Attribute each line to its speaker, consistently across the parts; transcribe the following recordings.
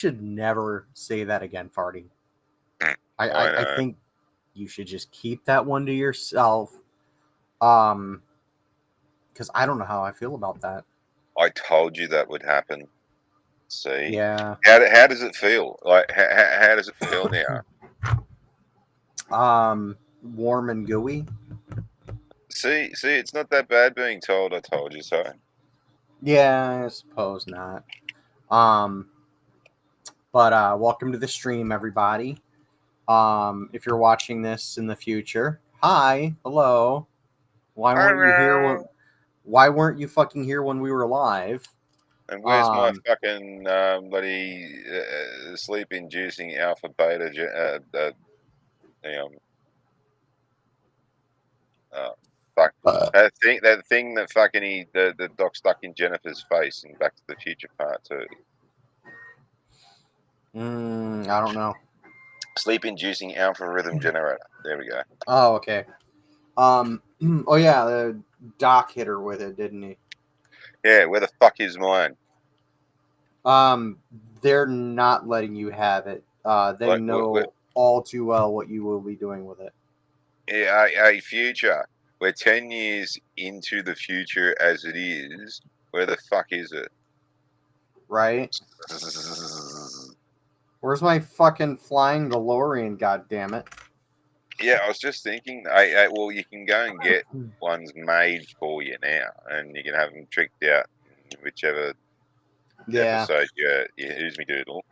Speaker 1: should never say that again, Farty.
Speaker 2: I
Speaker 1: I
Speaker 2: know.
Speaker 1: think you should just keep that one to yourself. Um, because I don't know how I feel about that.
Speaker 2: I told you that would happen. See,
Speaker 1: Yeah.
Speaker 2: how does it feel? Like how does it feel now?
Speaker 1: Warm and gooey.
Speaker 2: See, it's not that bad being told I told you so.
Speaker 1: Yeah, I suppose not. Um, but welcome to the stream, everybody. If you're watching this in the future, hi, hello. Why weren't you here?
Speaker 2: Hello.
Speaker 1: Why weren't you fucking here when we were live?
Speaker 2: And where's my
Speaker 1: Um,
Speaker 2: fucking bloody sleep-inducing alpha beta? Um, uh, fuck that thing that fucking the doc stuck in Jennifer's face in Back to the Future Part Two.
Speaker 1: I don't know.
Speaker 2: Sleep-inducing alpha rhythm generator. There we go.
Speaker 1: Oh, okay. Oh yeah, the Doc hit her with it, didn't he?
Speaker 2: Yeah, where the fuck is mine?
Speaker 1: Um, they're not letting you have it. They
Speaker 2: Like,
Speaker 1: know all too well what you will be doing with it.
Speaker 2: a future. We're 10 years into the future as it is. Where the fuck is it?
Speaker 1: Right? Where's my fucking flying DeLorean? God damn it!
Speaker 2: Yeah, I was just thinking. Well, you can go and get ones made for you now, and you can have them tricked out in whichever
Speaker 1: Yeah.
Speaker 2: episode you Who's Me Doodle,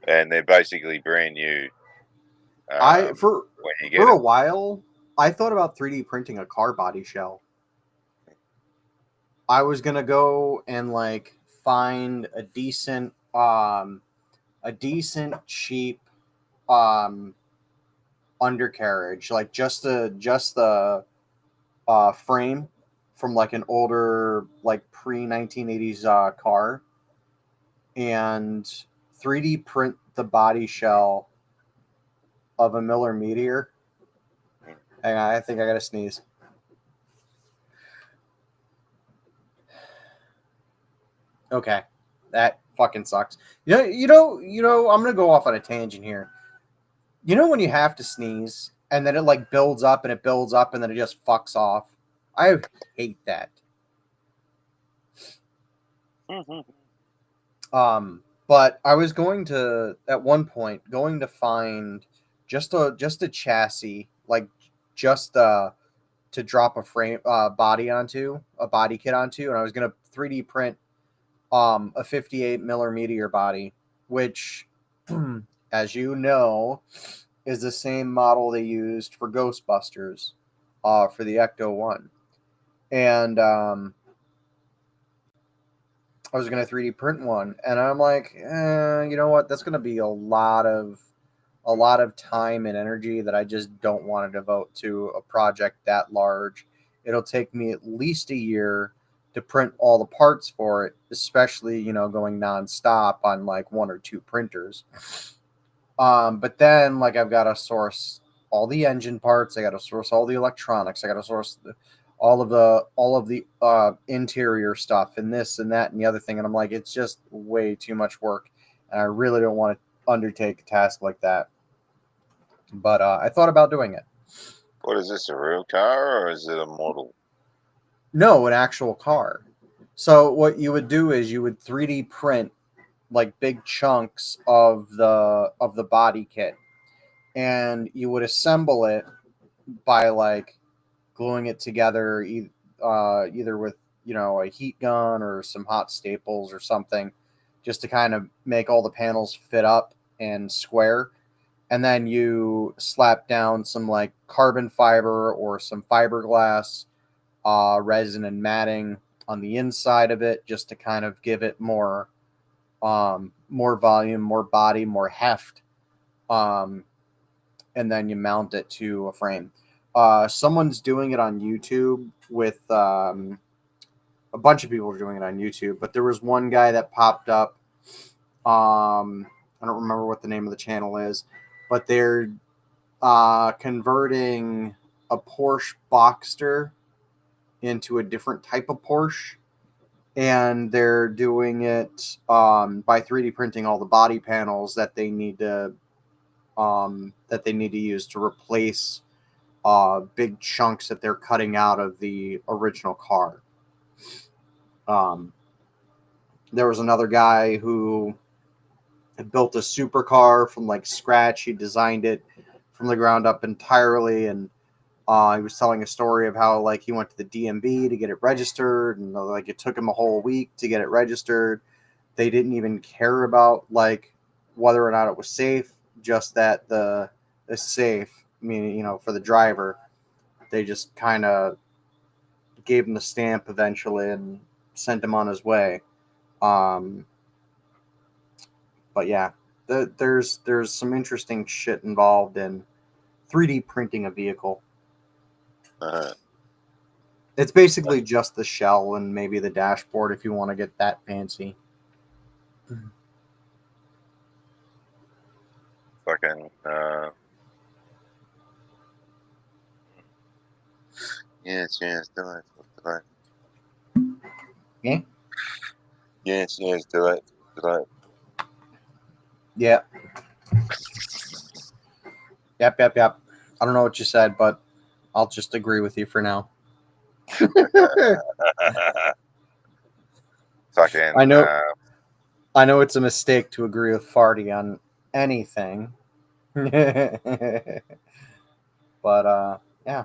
Speaker 2: and they're basically brand new
Speaker 1: I for
Speaker 2: when you get
Speaker 1: for a
Speaker 2: them.
Speaker 1: while I thought about 3D printing a car body shell. I was gonna go and like find a decent cheap um undercarriage, like just the frame from like an older like pre 1980s car, and 3D print the body shell of a Miller Meteor. Hang on, I think I gotta sneeze. Okay, that fucking sucks. I'm gonna go off on a tangent here. You know when you have to sneeze and then it like builds up and it builds up and then it just fucks off. I hate that. But I was going to at one point going to find just a chassis, like just to drop a frame body onto a body kit onto, and I was gonna 3D print a 58 millimeter body, which as you know is the same model they used for Ghostbusters for the Ecto 1. And I was gonna 3D print one, and I'm like, you know what? That's gonna be a lot of time and energy that I just don't want to devote to a project that large. It'll take me at least a year to print all the parts for it, especially going nonstop on like one or two printers. But then like I've got to source all the engine parts. I got to source all the electronics. I got to source all of the interior stuff and this and that and the other thing. And I'm like, it's just way too much work, and I really don't want to undertake a task like that. But I thought about doing it.
Speaker 2: What is this? A real car or is it a model?
Speaker 1: No, an actual car. So what you would do is you would 3D print like big chunks of the body kit, and you would assemble it by like gluing it together either with a heat gun or some hot staples or something, just to kind of make all the panels fit up and square. And then you slap down some like carbon fiber or some fiberglass resin and matting on the inside of it, just to kind of give it more volume, more body, more heft. um, and then you mount it to a frame. Someone's doing it on YouTube with a bunch of people are doing it on YouTube, but there was one guy that popped up. I don't remember what the name of the channel is, but they're converting a Porsche Boxster into a different type of Porsche, and they're doing it by 3D printing all the body panels that they need to use to replace big chunks that they're cutting out of the original car. Um, there was another guy who had built a supercar from like scratch. He designed it from the ground up entirely, and he was telling a story of how like he went to the DMV to get it registered, and like it took him a whole week to get it registered. They didn't even care about like whether or not it was safe, just that the safe, meaning for the driver. They just kind of gave him the stamp eventually and sent him on his way. Um, but yeah, there's some interesting shit involved in 3D printing a vehicle.
Speaker 2: Uh,
Speaker 1: It's basically just the shell and maybe the dashboard if you want to get that fancy.
Speaker 2: fucking yes, delightful.
Speaker 1: Yeah.
Speaker 2: Yes, delightful.
Speaker 1: Yeah. Yep. I don't know what you said, but I'll just agree with you for now.
Speaker 2: Fucking
Speaker 1: I know it's a mistake to agree with Farty on anything. But yeah.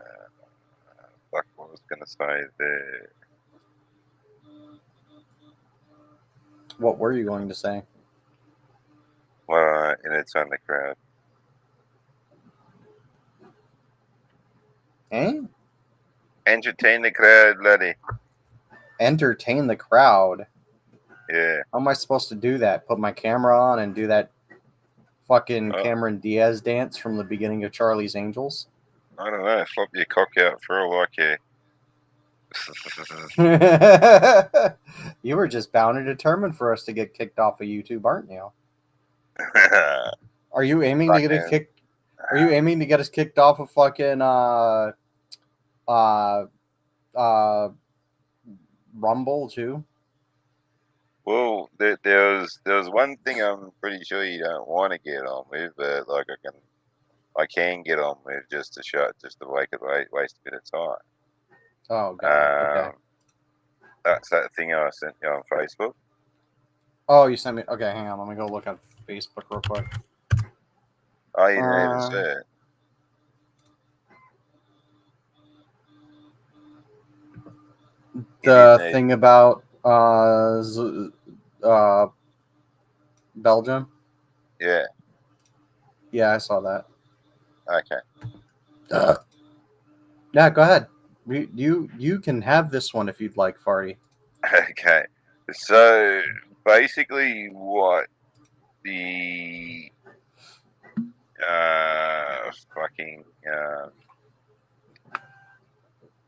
Speaker 2: fuck, what was gonna say there?
Speaker 1: What were you going to say?
Speaker 2: Well, entertain the crowd.
Speaker 1: Eh?
Speaker 2: Entertain the crowd, laddie.
Speaker 1: Entertain the crowd.
Speaker 2: Yeah.
Speaker 1: How am I supposed to do that? Put my camera on and do that fucking
Speaker 2: Oh,
Speaker 1: Cameron Diaz dance from the beginning of Charlie's Angels?
Speaker 2: I don't know. Flop your cock out for all I care.
Speaker 1: You were just bound and determined for us to get kicked off of YouTube, aren't you? Are you aiming to get us
Speaker 2: Fucking.
Speaker 1: kicked? Are you aiming to get us kicked off of fucking uh uh Rumble too?
Speaker 2: Well, there was one thing I'm pretty sure you don't want to get on with, but like I can get on with just to waste a bit of time.
Speaker 1: Oh god. Okay.
Speaker 2: Um, that's that thing I sent you on Facebook.
Speaker 1: Oh, you sent me. Okay, hang on. Let me go look at Facebook real quick.
Speaker 2: Oh, you didn't even see it.
Speaker 1: The
Speaker 2: You
Speaker 1: thing about Belgium.
Speaker 2: yeah.
Speaker 1: Yeah, I saw that.
Speaker 2: Okay.
Speaker 1: Yeah, go ahead. You can have this one if you'd like, Farty.
Speaker 2: Okay. So basically, what the fucking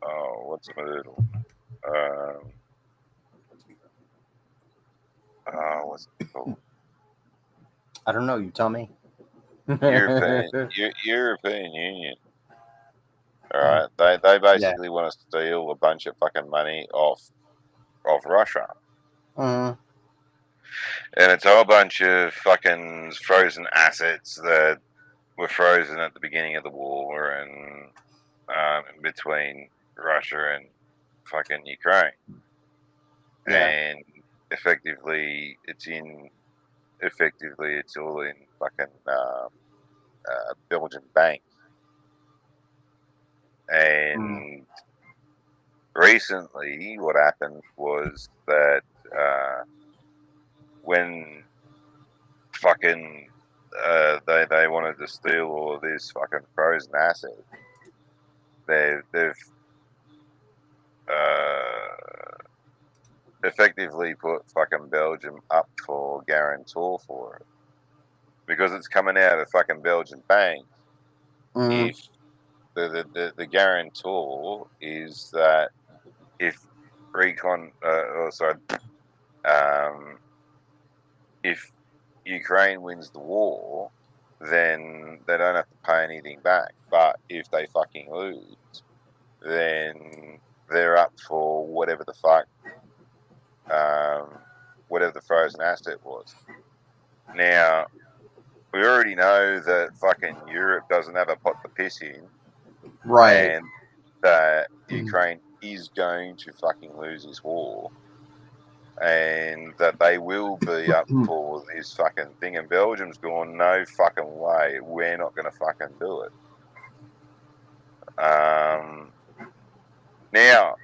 Speaker 2: oh, what's the little what's it called?
Speaker 1: I don't know. You tell me.
Speaker 2: European Union. All right, they
Speaker 1: Yeah.
Speaker 2: basically want to steal a bunch of fucking money off Russia,
Speaker 1: Uh,
Speaker 2: and it's a whole bunch of fucking frozen assets that were frozen at the beginning of the war and in between Russia and fucking Ukraine,
Speaker 1: yeah.
Speaker 2: and effectively it's all in fucking Belgian bank.
Speaker 1: Mm,
Speaker 2: And recently, what happened was that when fucking they wanted to steal all of these fucking frozen assets, they've uh, effectively put fucking Belgium up for guarantor for it because it's coming out of fucking Belgian banks.
Speaker 1: mm,
Speaker 2: If the guarantor is that if recon or sorry um, if Ukraine wins the war, then they don't have to pay anything back. But if they fucking lose, then they're up for whatever the fuck whatever the frozen asset was. Now, we already know that fucking Europe doesn't have a pot to piss in,
Speaker 1: Right.
Speaker 2: and that Ukraine is going to fucking lose this war, and that they will be up for this fucking thing. And Belgium's gone, no fucking way, we're not going to fucking do it. Now,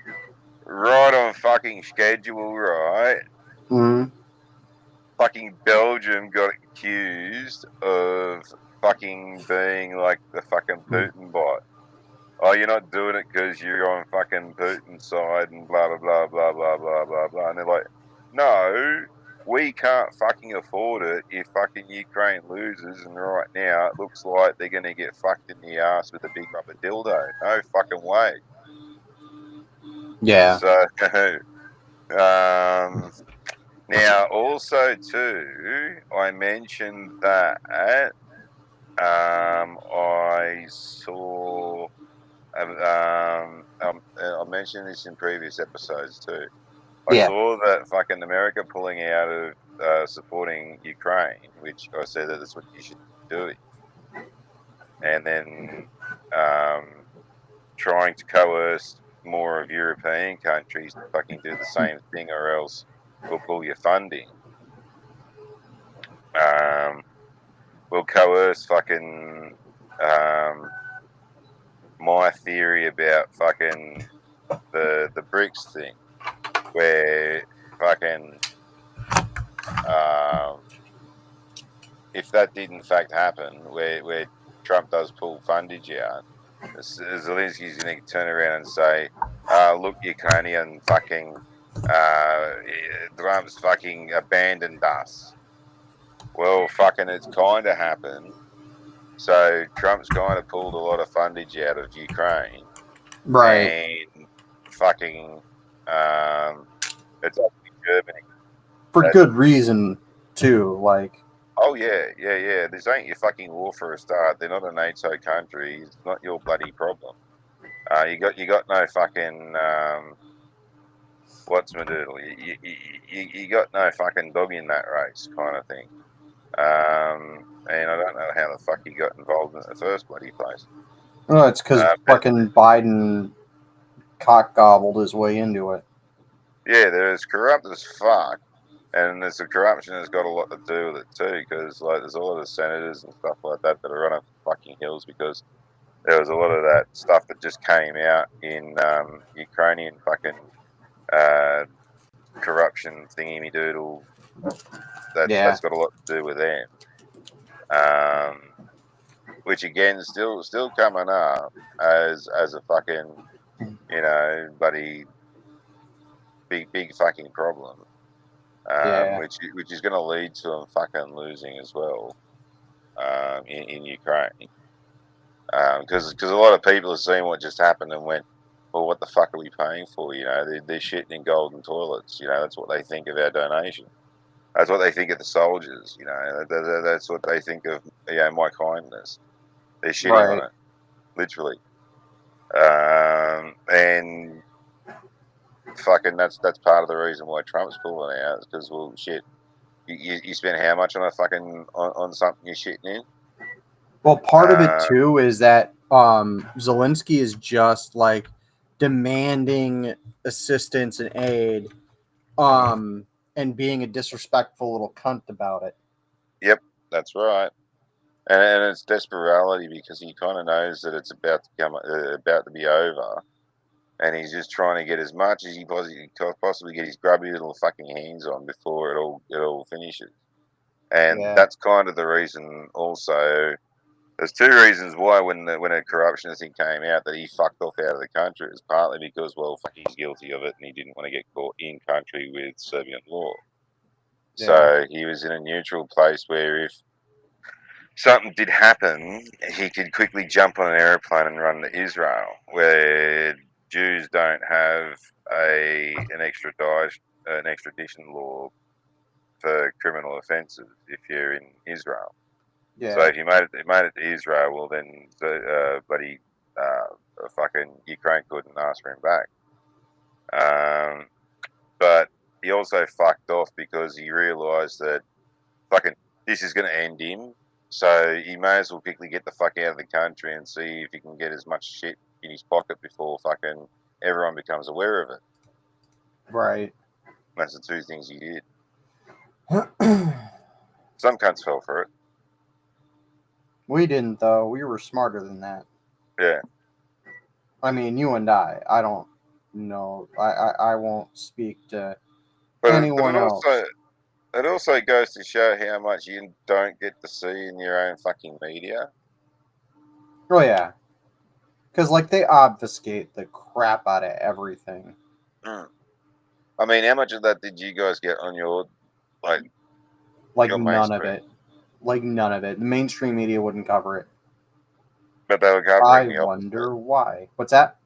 Speaker 2: right on fucking schedule, right?
Speaker 1: Mm-hmm.
Speaker 2: Fucking Belgium got accused of fucking being like the fucking Putin bot. Oh, you're not doing it because you're on fucking Putin's side and blah, blah, blah, blah, blah, blah, blah, blah. And they're like, no, we can't fucking afford it if fucking Ukraine loses. And right now it looks like they're going to get fucked in the ass with a big rubber dildo. No fucking way.
Speaker 1: Yeah.
Speaker 2: So, now also too, I mentioned that I saw. I mentioned this in previous episodes too. I
Speaker 1: Yeah.
Speaker 2: saw that fucking America pulling out of supporting Ukraine, which I said that that's what you should do, and then trying to coerce more of European countries to fucking do the same thing, or else we'll pull your funding. We'll coerce fucking my theory about fucking the BRICS thing, where fucking if that did in fact happen, where Trump does pull fundage out, Zelensky's going to turn around and say, "Look, Ukrainian fucking Trump's fucking abandoned us." Well, fucking, it's kind of happened. So Trump's kind of pulled a lot of fundage out of Ukraine,
Speaker 1: Right.
Speaker 2: and fucking it's up to Germany.
Speaker 1: For good reason too. Like.
Speaker 2: Oh yeah. This ain't your fucking war for a start. They're not a NATO country. It's not your bloody problem. You got no fucking what's my doodle? You got no fucking dog in that race, kind of thing. And I don't know how the fuck he got involved in it in the first bloody place.
Speaker 1: Oh, it's because
Speaker 2: But
Speaker 1: fucking Biden cock gobbled his way into it.
Speaker 2: yeah, there's corrupt as fuck, and there's a corruption that's got a lot to do with it too. Because like, there's a lot of senators and stuff like that that are running for fucking hills because there was a lot of that stuff that just came out in Ukrainian fucking corruption thingy me doodle.
Speaker 1: Yeah.
Speaker 2: That's got a lot to do with them. Which again, still coming up as a fucking bloody big fucking problem.
Speaker 1: Yeah.
Speaker 2: Which is going to lead to them fucking losing as well in Ukraine. Because a lot of people have seen what just happened and went, well, what the fuck are we paying for? They're shitting in golden toilets. That's what they think of our donation. That's what they think of the soldiers. That's what they think of my kindness. They're shitting
Speaker 1: Right.
Speaker 2: on it, literally. And fucking that's part of the reason why Trump's pulling out is because, well, shit, you spend how much on a fucking on something you're shitting in?
Speaker 1: Well, part of it too is that Zelensky is just like demanding assistance and aid, and being a disrespectful little cunt about it.
Speaker 2: Yep, that's right. And it's desperation because he kind of knows that it's about to be over, and he's just trying to get as much as he possibly get his grubby little fucking hands on before it all finishes. And
Speaker 1: Yeah.
Speaker 2: that's kind of the reason. Also, there's two reasons why when a corruption thing came out that he fucked off out of the country. It was partly because, well, fuck, he's guilty of it and he didn't want to get caught in country with Serbian law.
Speaker 1: Yeah.
Speaker 2: So he was in a neutral place where if something did happen, he could quickly jump on an airplane and run to Israel, where Jews don't have an extradition law for criminal offences if you're in Israel.
Speaker 1: Yeah.
Speaker 2: So if you made it to Israel, well then, fucking Ukraine couldn't ask for him back. But he also fucked off because he realised that fucking this is going to end him. So he may as well quickly get the fuck out of the country and see if he can get as much shit in his pocket before fucking everyone becomes aware of it.
Speaker 1: Right.
Speaker 2: That's the two things he did. Some cunts fell for it.
Speaker 1: We didn't, though. We were smarter than that.
Speaker 2: Yeah.
Speaker 1: I mean, you and I don't know. I won't speak to anyone else.
Speaker 2: It also goes to show how much you don't get to see in your own fucking media.
Speaker 1: Oh, yeah. Because, like, they obfuscate the crap out of everything.
Speaker 2: I mean, how much of that did you guys get on your,
Speaker 1: Like,
Speaker 2: your
Speaker 1: none of
Speaker 2: mainstream?
Speaker 1: it. Like, none of it. The mainstream media wouldn't cover it.
Speaker 2: But they were covering the opposite.
Speaker 1: Wonder why. What's that?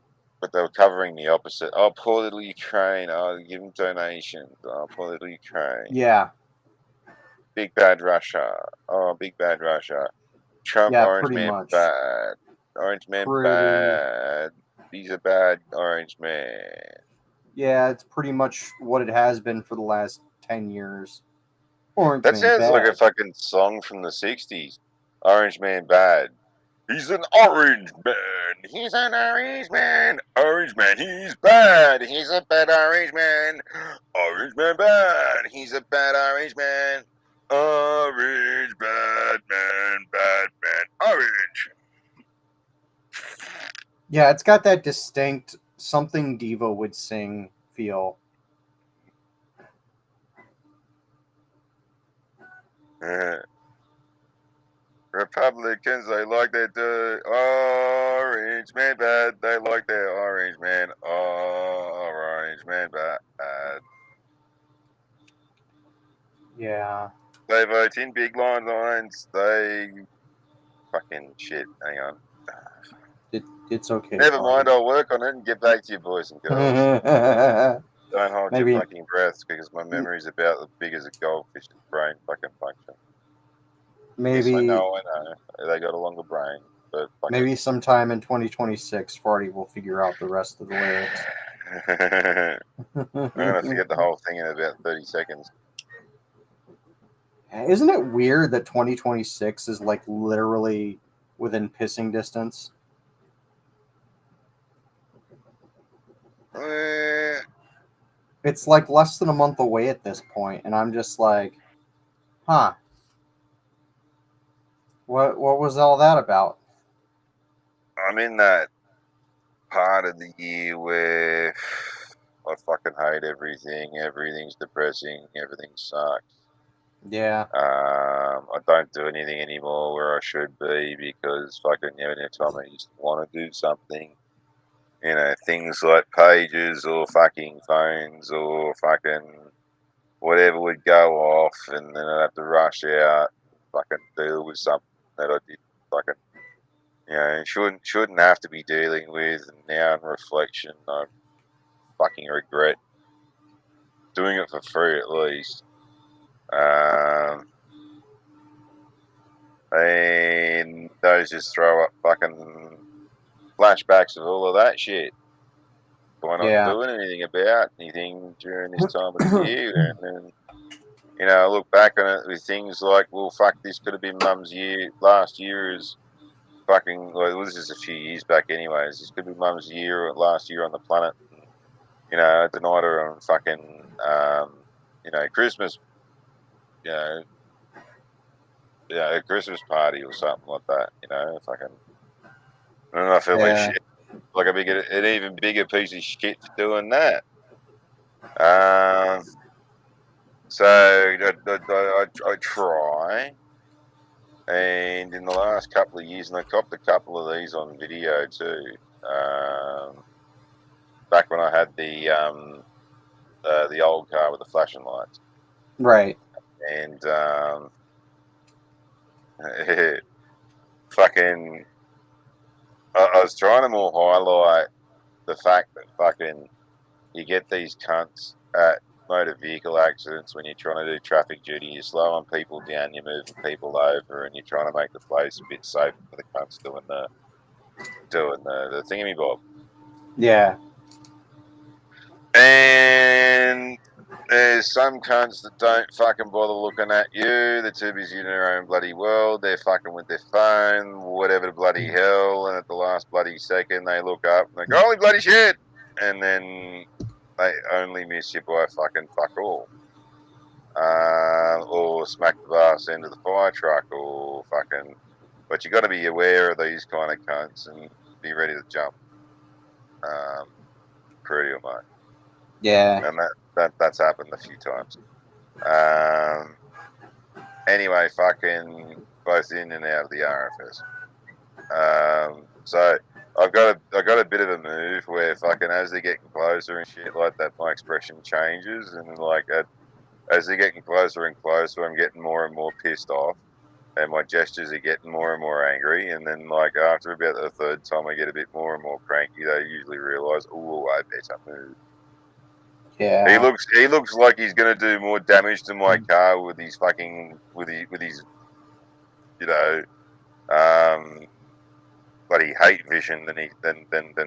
Speaker 2: But they were covering the opposite. Oh, poor little Ukraine. Oh, give them donations. Oh, poor little Ukraine.
Speaker 1: Yeah.
Speaker 2: Big bad Russia. Oh, big bad Russia. Trump,
Speaker 1: Yeah,
Speaker 2: Orange
Speaker 1: pretty
Speaker 2: Man,
Speaker 1: much.
Speaker 2: bad. Orange Man, bad. He's a bad Orange Man.
Speaker 1: Yeah, it's pretty much what it has been for the last 10 years. Orange
Speaker 2: That
Speaker 1: Man
Speaker 2: sounds like a
Speaker 1: bad.
Speaker 2: fucking song from the 60s. Orange Man, bad. He's an orange man. He's an orange man. Orange man, he's bad. He's a bad orange man. Orange man, bad. He's a bad orange man. Orange, bad man, orange.
Speaker 1: Yeah, it's got that distinct something Devo would sing feel.
Speaker 2: Republicans, they like their orange man bad. They like their orange man. Orange man bad.
Speaker 1: Yeah.
Speaker 2: They vote in big lines. They fucking shit. Hang on.
Speaker 1: It's okay.
Speaker 2: Never mind. I'll work on it and get back to you, boys and girls. Don't hold
Speaker 1: Maybe.
Speaker 2: your fucking breaths because my memory's about as big as a goldfish's brain fucking function.
Speaker 1: Maybe.
Speaker 2: Yes, I know. They got a longer brain, but fucking.
Speaker 1: Maybe sometime in 2026, Farty will figure out the rest of the lyrics.
Speaker 2: I'm gonna forget the whole thing in about 30 seconds.
Speaker 1: Isn't it weird that 2026 is like literally within pissing distance? It's like less than a month away at this point, and I'm just like, huh. What was all that about?
Speaker 2: I'm in that part of the year where I fucking hate everything. Everything's depressing. Everything sucks.
Speaker 1: Yeah.
Speaker 2: I don't do anything anymore where I should be because fucking every time I used to want to do something, things like pages or fucking phones or fucking whatever would go off, and then I'd have to rush out and fucking deal with something that I did fucking shouldn't have to be dealing with. And now in reflection, I fucking regret doing it for free at least. And those just throw up fucking flashbacks of all of that shit. By not doing anything about anything during this time of the year, and then I look back on it with things like, well, fuck, this could have been Mum's year. Last year is fucking. Well, this is a few years back, anyways. This could be Mum's year or last year on the planet. And, I denied her on fucking, Christmas. A Christmas party or something like that. Fucking. And I feel like shit, like an even bigger piece of shit for doing that. So I try, and in the last couple of years, and I copped a couple of these on video too. Back when I had the old car with the flashing lights,
Speaker 1: Right.
Speaker 2: and fucking, I was trying to more highlight the fact that fucking you get these cunts at motor vehicle accidents when you're trying to do traffic duty. You're slowing people down, you're moving people over, and you're trying to make the place a bit safer for the cunts doing the thingamabob.
Speaker 1: Yeah.
Speaker 2: And There's some cunts that don't fucking bother looking at you. They're too busy in their own bloody world. They're fucking with their phone, whatever the bloody hell. And at the last bloody second, they look up and they go, "Holy bloody shit!" And then they only miss you by fucking fuck all. Or smack the ass end of the fire truck, or fucking. But you got to be aware of these kind of cunts and be ready to jump. Pretty much.
Speaker 1: Yeah.
Speaker 2: And that's happened a few times. Anyway, fucking both in and out of the RFS. So I got a bit of a move where fucking as they're getting closer and shit like that, my expression changes, and like as they're getting closer and closer, I'm getting more and more pissed off, and my gestures are getting more and more angry, and then like after about the third time I get a bit more and more cranky, they usually realise, oh, I better move.
Speaker 1: Yeah.
Speaker 2: He looks like he's gonna do more damage to my car with his fucking with his you know bloody hate vision than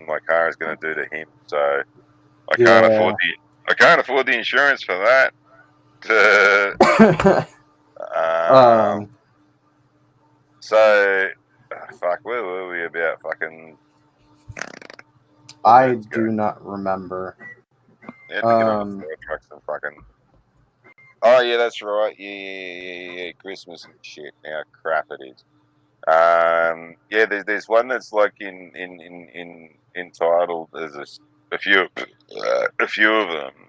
Speaker 2: my car is gonna do to him. So I can't afford the insurance for that. So fuck, where were we about fucking?
Speaker 1: I do not remember.
Speaker 2: You had to get on the fire trucks and fucking. Oh yeah, that's right. Yeah. Christmas and shit. How crap it is. Yeah, there's one that's like entitled. There's a few of them.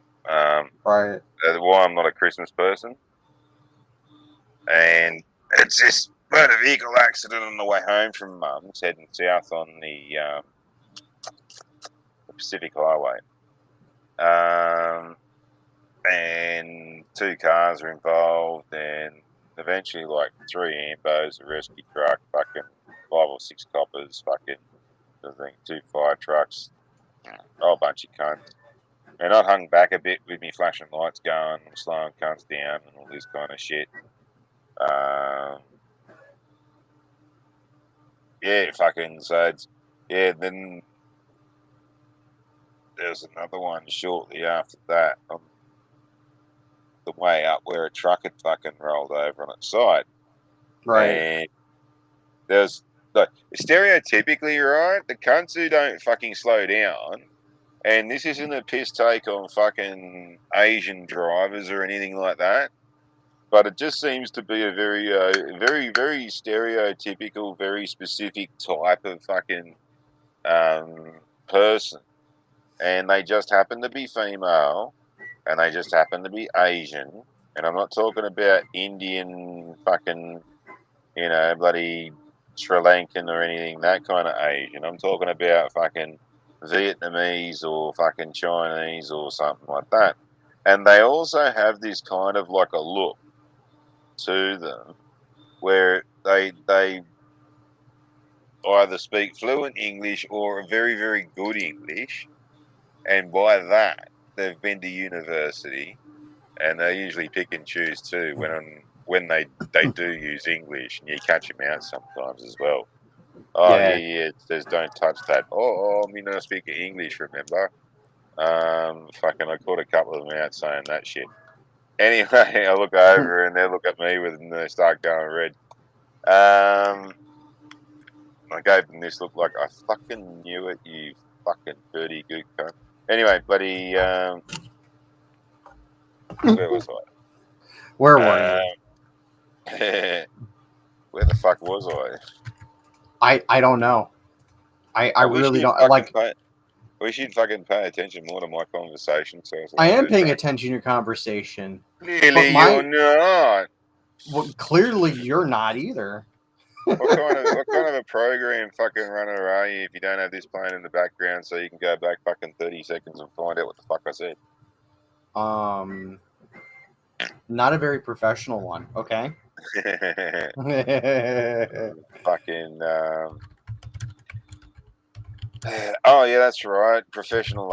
Speaker 1: Right.
Speaker 2: Why I'm not a Christmas person, and it's this motor vehicle accident on the way home from Mum's heading south on the Pacific Highway. And two cars are involved, and eventually, like 3 ambos, a rescue truck, fucking 5 or 6 coppers, fucking, I think 2 fire trucks, a whole bunch of cunts. And I hung back a bit with me flashing lights going, slowing cunts down, and all this kind of shit. Yeah, fucking, so it's, yeah, then there's another one shortly after that on the way up where a truck had fucking rolled over on its side.
Speaker 1: Right.
Speaker 2: And there's like stereotypically, right? The cunts who don't fucking slow down, and this isn't a piss take on fucking Asian drivers or anything like that, but it just seems to be a very, very stereotypical, very specific type of fucking person, and they just happen to be female, and they just happen to be Asian, and I'm not talking about Indian fucking, bloody Sri Lankan or anything, that kind of Asian. I'm talking about fucking Vietnamese or fucking Chinese or something like that. And they also have this kind of like a look to them where they either speak fluent English or very, very good English. And by that, they've been to university, and they usually pick and choose too when they do use English, and you catch them out sometimes as well. Oh yeah, it says don't touch that. Oh, I'm not speaking English, remember? Fucking, I caught a couple of them out saying that shit. Anyway, I look over and they look at me and they start going red. I gave them this look like I fucking knew it, you fucking dirty good cunt. Anyway, buddy, where was I?
Speaker 1: Where were
Speaker 2: you? Where the fuck was
Speaker 1: I? I don't know. I really don't like.
Speaker 2: We should fucking pay attention more to my conversation. So
Speaker 1: I am paying attention to your conversation.
Speaker 2: Clearly, you're not.
Speaker 1: Well, clearly, you're not either.
Speaker 2: What kind of a program fucking runner are you if you don't have this playing in the background so you can go back fucking 30 seconds and find out what the fuck I said?
Speaker 1: Not a very professional one. Okay.
Speaker 2: Fucking. Oh yeah, that's right. Professional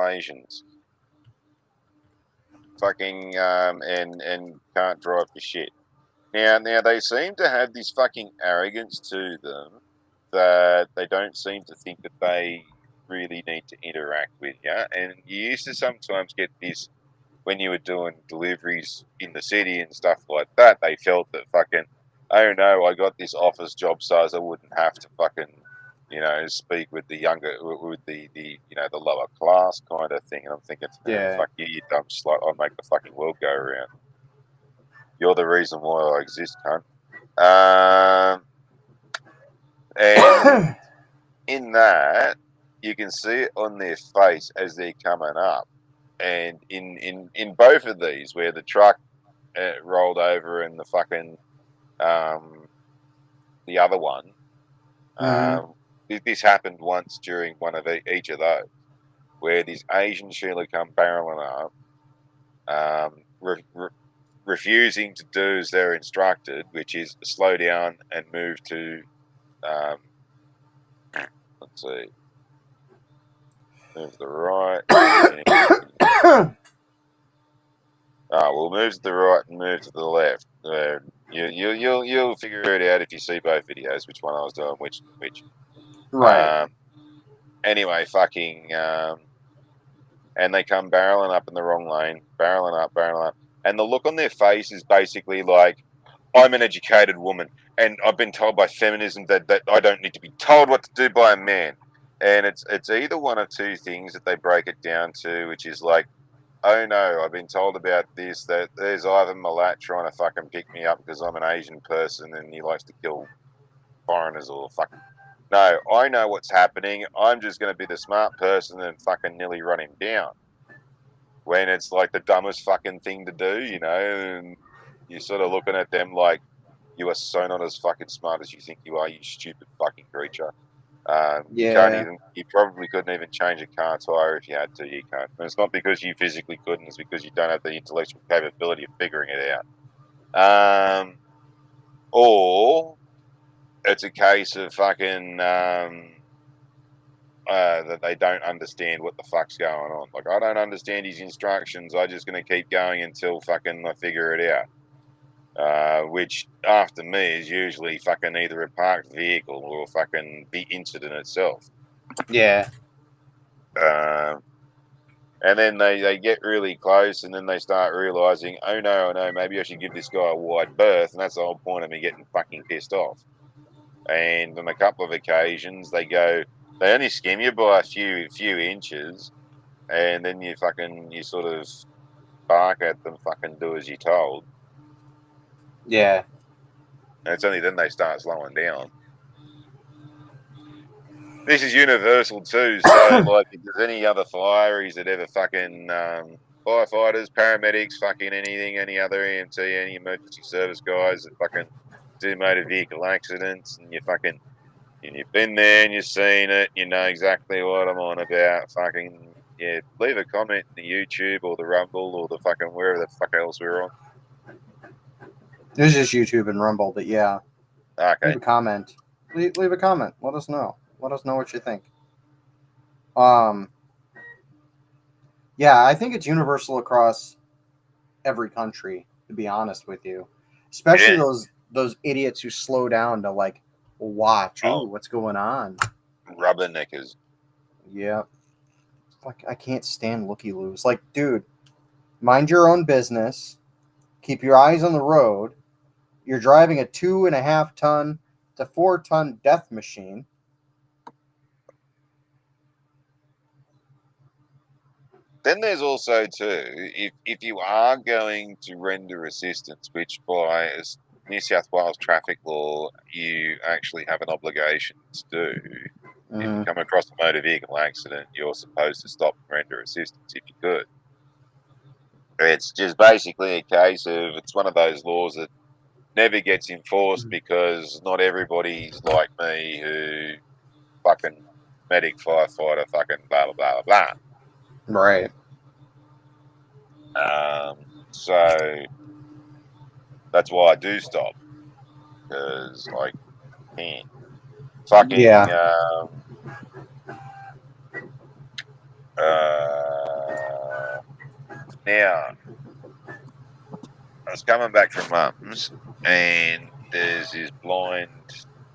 Speaker 2: Asians. Fucking and can't drive for shit. Now they seem to have this fucking arrogance to them that they don't seem to think that they really need to interact with you. And you used to sometimes get this when you were doing deliveries in the city and stuff like that, they felt that fucking, oh no, I got this office job size, I wouldn't have to fucking, speak with the younger, with the the lower class kind of thing. And I'm thinking,
Speaker 1: Yeah.
Speaker 2: fuck you, you dumb slut, I'll make the fucking world go around. You're the reason why I exist, cunt. And in that, you can see it on their face as they're coming up. And in both of these, where the truck rolled over and the fucking the other one, this happened once during one of each of those, where this Asian Sheila come barreling up, refusing to do as they're instructed, which is slow down and move to, let's see, move to the right. We'll move to the right and move to the left. You'll figure it out if you see both videos, which one I was doing, which.
Speaker 1: Right.
Speaker 2: Anyway, and they come barreling up in the wrong lane, barreling up, and the look on their face is basically like, I'm an educated woman, and I've been told by feminism that I don't need to be told what to do by a man. And it's either one of two things that they break it down to, which is like, oh no, I've been told about this, that there's either Malat trying to fucking pick me up because I'm an Asian person and he likes to kill foreigners, or fucking, no, I know what's happening. I'm just going to be the smart person and fucking nearly run him down. When it's like the dumbest fucking thing to do, and you're sort of looking at them like, you are so not as fucking smart as you think you are, you stupid fucking creature. You probably couldn't even change a car tire if you had to. You can't. And it's not because you physically couldn't, it's because you don't have the intellectual capability of figuring it out. Or it's a case of fucking that they don't understand what the fuck's going on. Like, I don't understand his instructions. I'm just going to keep going until fucking I figure it out. Which, after me, is usually fucking either a parked vehicle or fucking the incident itself.
Speaker 1: Yeah.
Speaker 2: And then they get really close, and then they start realizing, oh no, maybe I should give this guy a wide berth, and that's the whole point of me getting fucking pissed off. And on a couple of occasions, they only skim you by a few inches, and then you sort of bark at them, fucking do as you're told.
Speaker 1: Yeah.
Speaker 2: And it's only then they start slowing down. This is universal too, so like if there's any other fireys that ever fucking firefighters, paramedics, fucking anything, any other EMT, any emergency service guys that fucking do motor vehicle accidents, and you've been there and you've seen it, you know exactly what I'm on about. Fucking yeah, leave a comment in the YouTube or the Rumble or the fucking wherever the fuck else we're on.
Speaker 1: It was just YouTube and Rumble, but yeah.
Speaker 2: Okay.
Speaker 1: Leave a comment. Leave a comment. Let us know. Let us know what you think. Yeah, I think it's universal across every country, to be honest with you. Especially those idiots who slow down to like watch. Ooh, what's going on?
Speaker 2: Rubberneckers.
Speaker 1: Yep. Like, I can't stand looky-loos. Like, dude, mind your own business. Keep your eyes on the road. You're driving a 2.5 ton to 4 ton death machine.
Speaker 2: Then there's also too, if you are going to render assistance, which by New South Wales traffic law you actually have an obligation to do. If you come across a motor vehicle accident, you're supposed to stop and render assistance if you could. It's just basically a case of, it's one of those laws that never gets enforced because not everybody's like me who fucking medic, firefighter, fucking blah, blah, blah, blah, blah.
Speaker 1: Right.
Speaker 2: So that's why I do stop, because I can't. Fucking,
Speaker 1: yeah.
Speaker 2: Now, I was coming back from Mum's, and there's this blind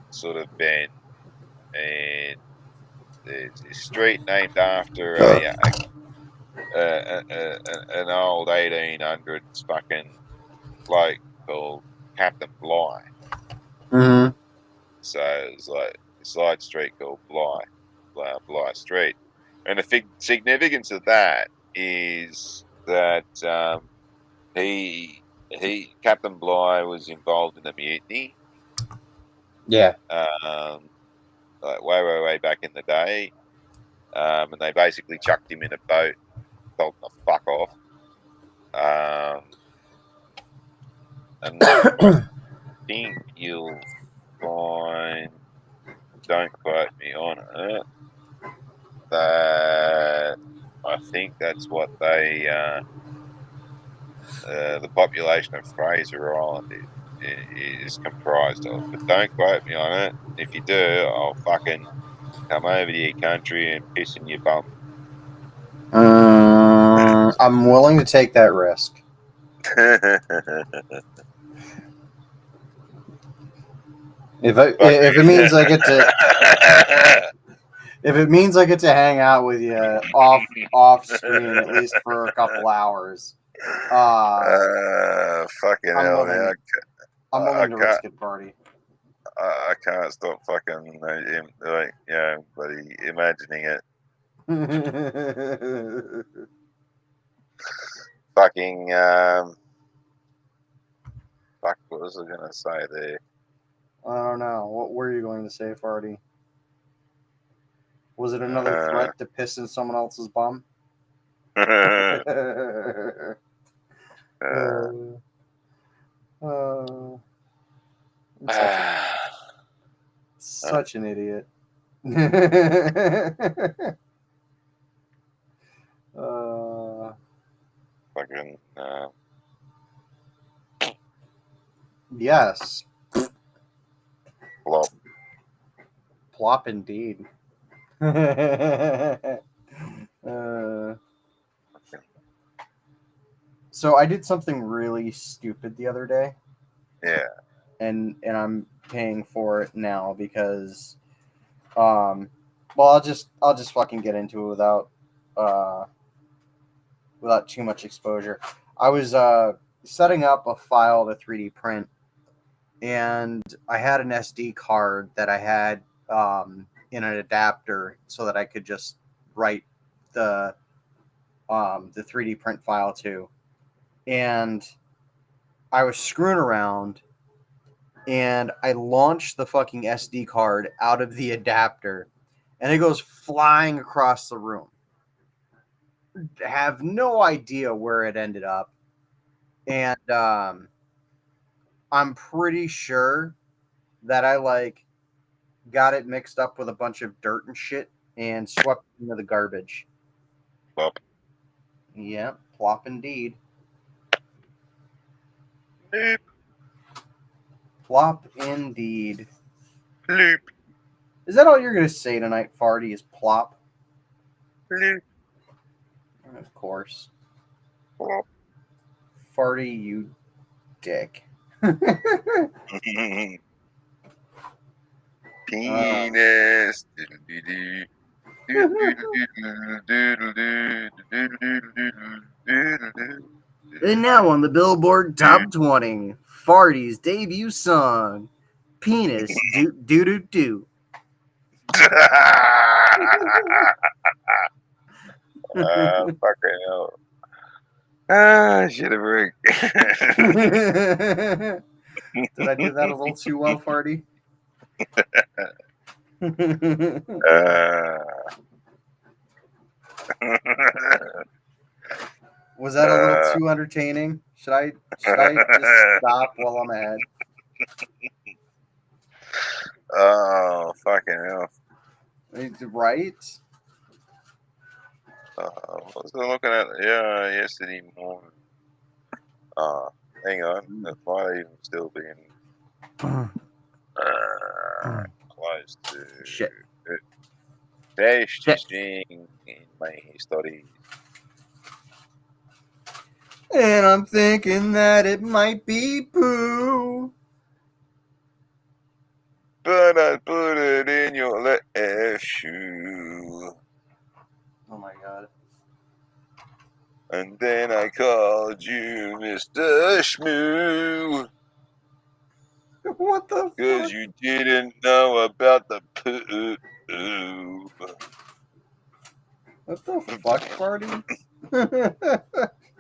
Speaker 2: sort of bend, and there's this street named after an old 1800s fucking bloke called Captain Bligh.
Speaker 1: Mm-hmm.
Speaker 2: So it's like a side street called Bligh Street, and the significance of that is that he Captain Bligh was involved in the mutiny,
Speaker 1: Yeah.
Speaker 2: like way back in the day, and they basically chucked him in a boat, told him to fuck off, and I think you'll find, don't quote me on it, that I think that's what the population of Fraser Island is comprised of. But don't quote me on it. If you do, I'll fucking come over to your country and piss in your bum.
Speaker 1: I'm willing to take that risk. If it means I get to if it means I get to hang out with you off screen at least for a couple hours,
Speaker 2: Fucking
Speaker 1: I'm
Speaker 2: hell, man.
Speaker 1: willing. I'm willing to risk it, Farty.
Speaker 2: I can't stop fucking like, buddy, imagining it. Fucking fuck, what was I gonna say there?
Speaker 1: I don't know. What were you going to say, Farty? Was it another threat to piss in someone else's bum? I'm such an idiot.
Speaker 2: Fucking
Speaker 1: Yes.
Speaker 2: flop.
Speaker 1: Plop indeed. So I did something really stupid the other day.
Speaker 2: Yeah.
Speaker 1: And I'm paying for it now because well I'll just fucking get into it without too much exposure. I was setting up a file to 3D print, and I had an SD card that I had in an adapter so that I could just write the 3D print file to. And I was screwing around, and I launched the fucking SD card out of the adapter, and it goes flying across the room. Have no idea where it ended up, and I'm pretty sure that I got it mixed up with a bunch of dirt and shit and swept it into the garbage.
Speaker 2: Flop.
Speaker 1: Yeah, plop indeed.
Speaker 2: Bloop.
Speaker 1: Plop indeed.
Speaker 2: Bloop.
Speaker 1: Is that all you're gonna say tonight, Farty? Is plop?
Speaker 2: Bloop.
Speaker 1: Of course.
Speaker 2: Flop.
Speaker 1: Farty, you dick.
Speaker 2: Penis.
Speaker 1: And now on the Billboard Top 20, Farty's debut song, Penis Doo Doo Doo Doo.
Speaker 2: Fucking hell. Shit a rig.
Speaker 1: Did I do that a little too well, Farty? Was that a little too entertaining? Should I just stop while I'm ahead?
Speaker 2: Oh, fucking hell.
Speaker 1: Right?
Speaker 2: What was I looking at? Yeah, yesterday morning. Hang on. It might even still be in close to
Speaker 1: Shit.
Speaker 2: Dash string in my studies.
Speaker 1: And I'm thinking that it might be poo.
Speaker 2: But I put it in your left shoe.
Speaker 1: Oh my god.
Speaker 2: And then I called you Mr. Shmoo.
Speaker 1: What the
Speaker 2: Because
Speaker 1: fuck?
Speaker 2: you didn't know about the poo.
Speaker 1: What the fuck, Farty?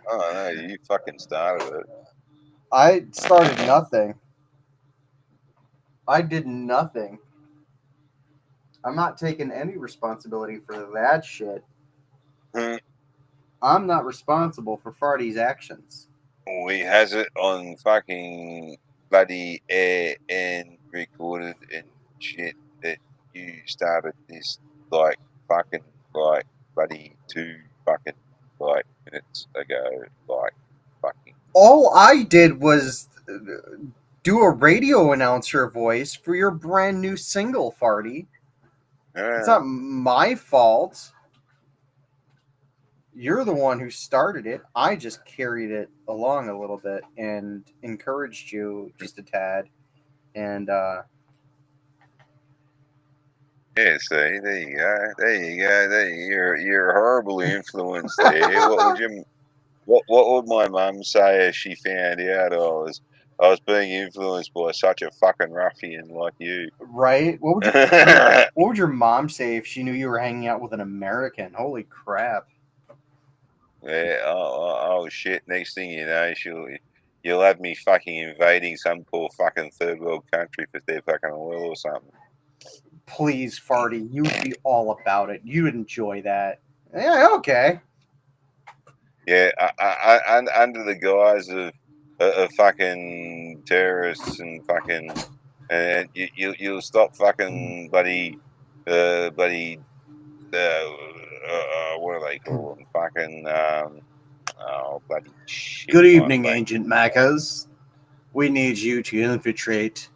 Speaker 2: Oh no, you fucking started it.
Speaker 1: I started nothing. I did nothing. I'm not taking any responsibility for that shit. I'm not responsible for Farty's actions.
Speaker 2: We has it on fucking bloody air and recorded and shit that you started this like fucking like bloody 2 minutes ago, like fucking.
Speaker 1: All I did was do a radio announcer voice for your brand new single, Farty. It's not my fault. You're the one who started it. I just carried it along a little bit and encouraged you just a tad. And
Speaker 2: Yeah, see, there you go, you're a horrible influence there. What would my mum say if she found out I was being influenced by such a fucking ruffian like you?
Speaker 1: right, what would your mom say if she knew you were hanging out with an American? Holy crap!
Speaker 2: Yeah, oh shit! Next thing you know, you'll have me fucking invading some poor fucking third world country for their fucking oil or something.
Speaker 1: Please, Farty, you'd be all about it. You'd enjoy that. Yeah, okay.
Speaker 2: Yeah, under the guise of fucking terrorists and fucking, and you'll stop fucking buddy, what do they call them? Fucking oh bloody shit,
Speaker 1: Good
Speaker 2: my
Speaker 1: evening,
Speaker 2: brain.
Speaker 1: Ancient Machas. We need you to infiltrate,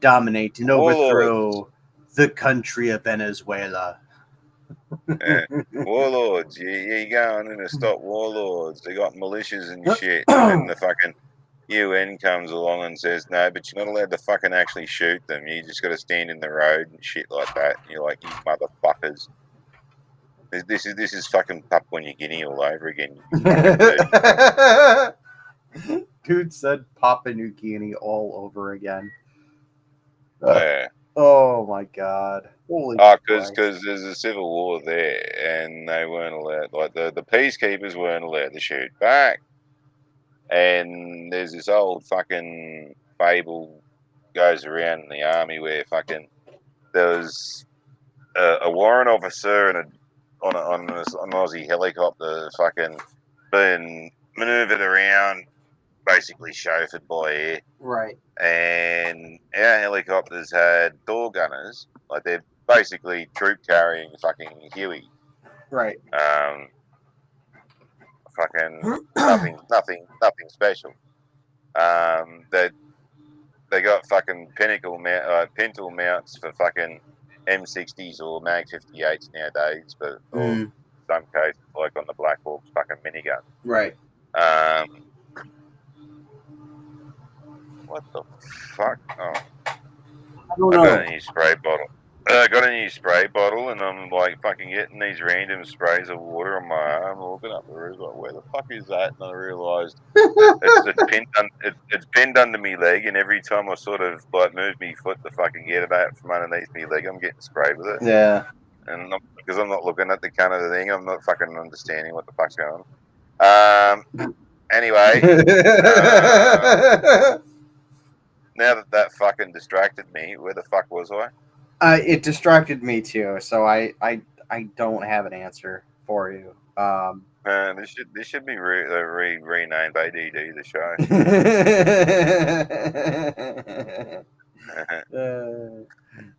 Speaker 1: dominate, and
Speaker 2: Warlords.
Speaker 1: overthrow the country of Venezuela.
Speaker 2: Yeah. Warlords, you going in to stop warlords. They got militias and shit, and then the fucking UN comes along and says no, but you're not allowed to fucking actually shoot them. You just got to stand in the road and shit like that. And you're like, you motherfuckers. This is fucking Papua New Guinea all over again. You fucking dirty cunt.
Speaker 1: Dude said Papua New Guinea all over again.
Speaker 2: Yeah.
Speaker 1: Oh my god. Holy
Speaker 2: Oh,
Speaker 1: Christ.
Speaker 2: because there's a civil war there, and they weren't allowed. Like the peacekeepers weren't allowed to shoot back. And there's this old fucking fable goes around in the army where fucking there was a warrant officer and on an Aussie helicopter fucking being manoeuvred around, basically chauffeured by air.
Speaker 1: Right.
Speaker 2: And our helicopters had door gunners, like they're basically troop carrying fucking Huey.
Speaker 1: Right.
Speaker 2: Fucking nothing special. That they got fucking pinnacle pintle mounts for fucking M60s or Mag 58s nowadays, but or some cases like on the Black Hawks fucking minigun.
Speaker 1: Right.
Speaker 2: What the fuck? Oh,
Speaker 1: I don't
Speaker 2: I
Speaker 1: know.
Speaker 2: got a new spray bottle. I got a new spray bottle, and I'm like fucking getting these random sprays of water on my arm. Looking up the roof, like, where the fuck is that? And I realised it's pinned under me leg, and every time I sort of like move me foot to fucking get it out from underneath me leg, I'm getting sprayed with it.
Speaker 1: Yeah.
Speaker 2: And because I'm not looking at the kind of the thing, I'm not fucking understanding what the fuck's going on. Anyway, now that fucking distracted me, where the fuck was I?
Speaker 1: It distracted me too, so I don't have an answer for you.
Speaker 2: This should be renamed ADD the show.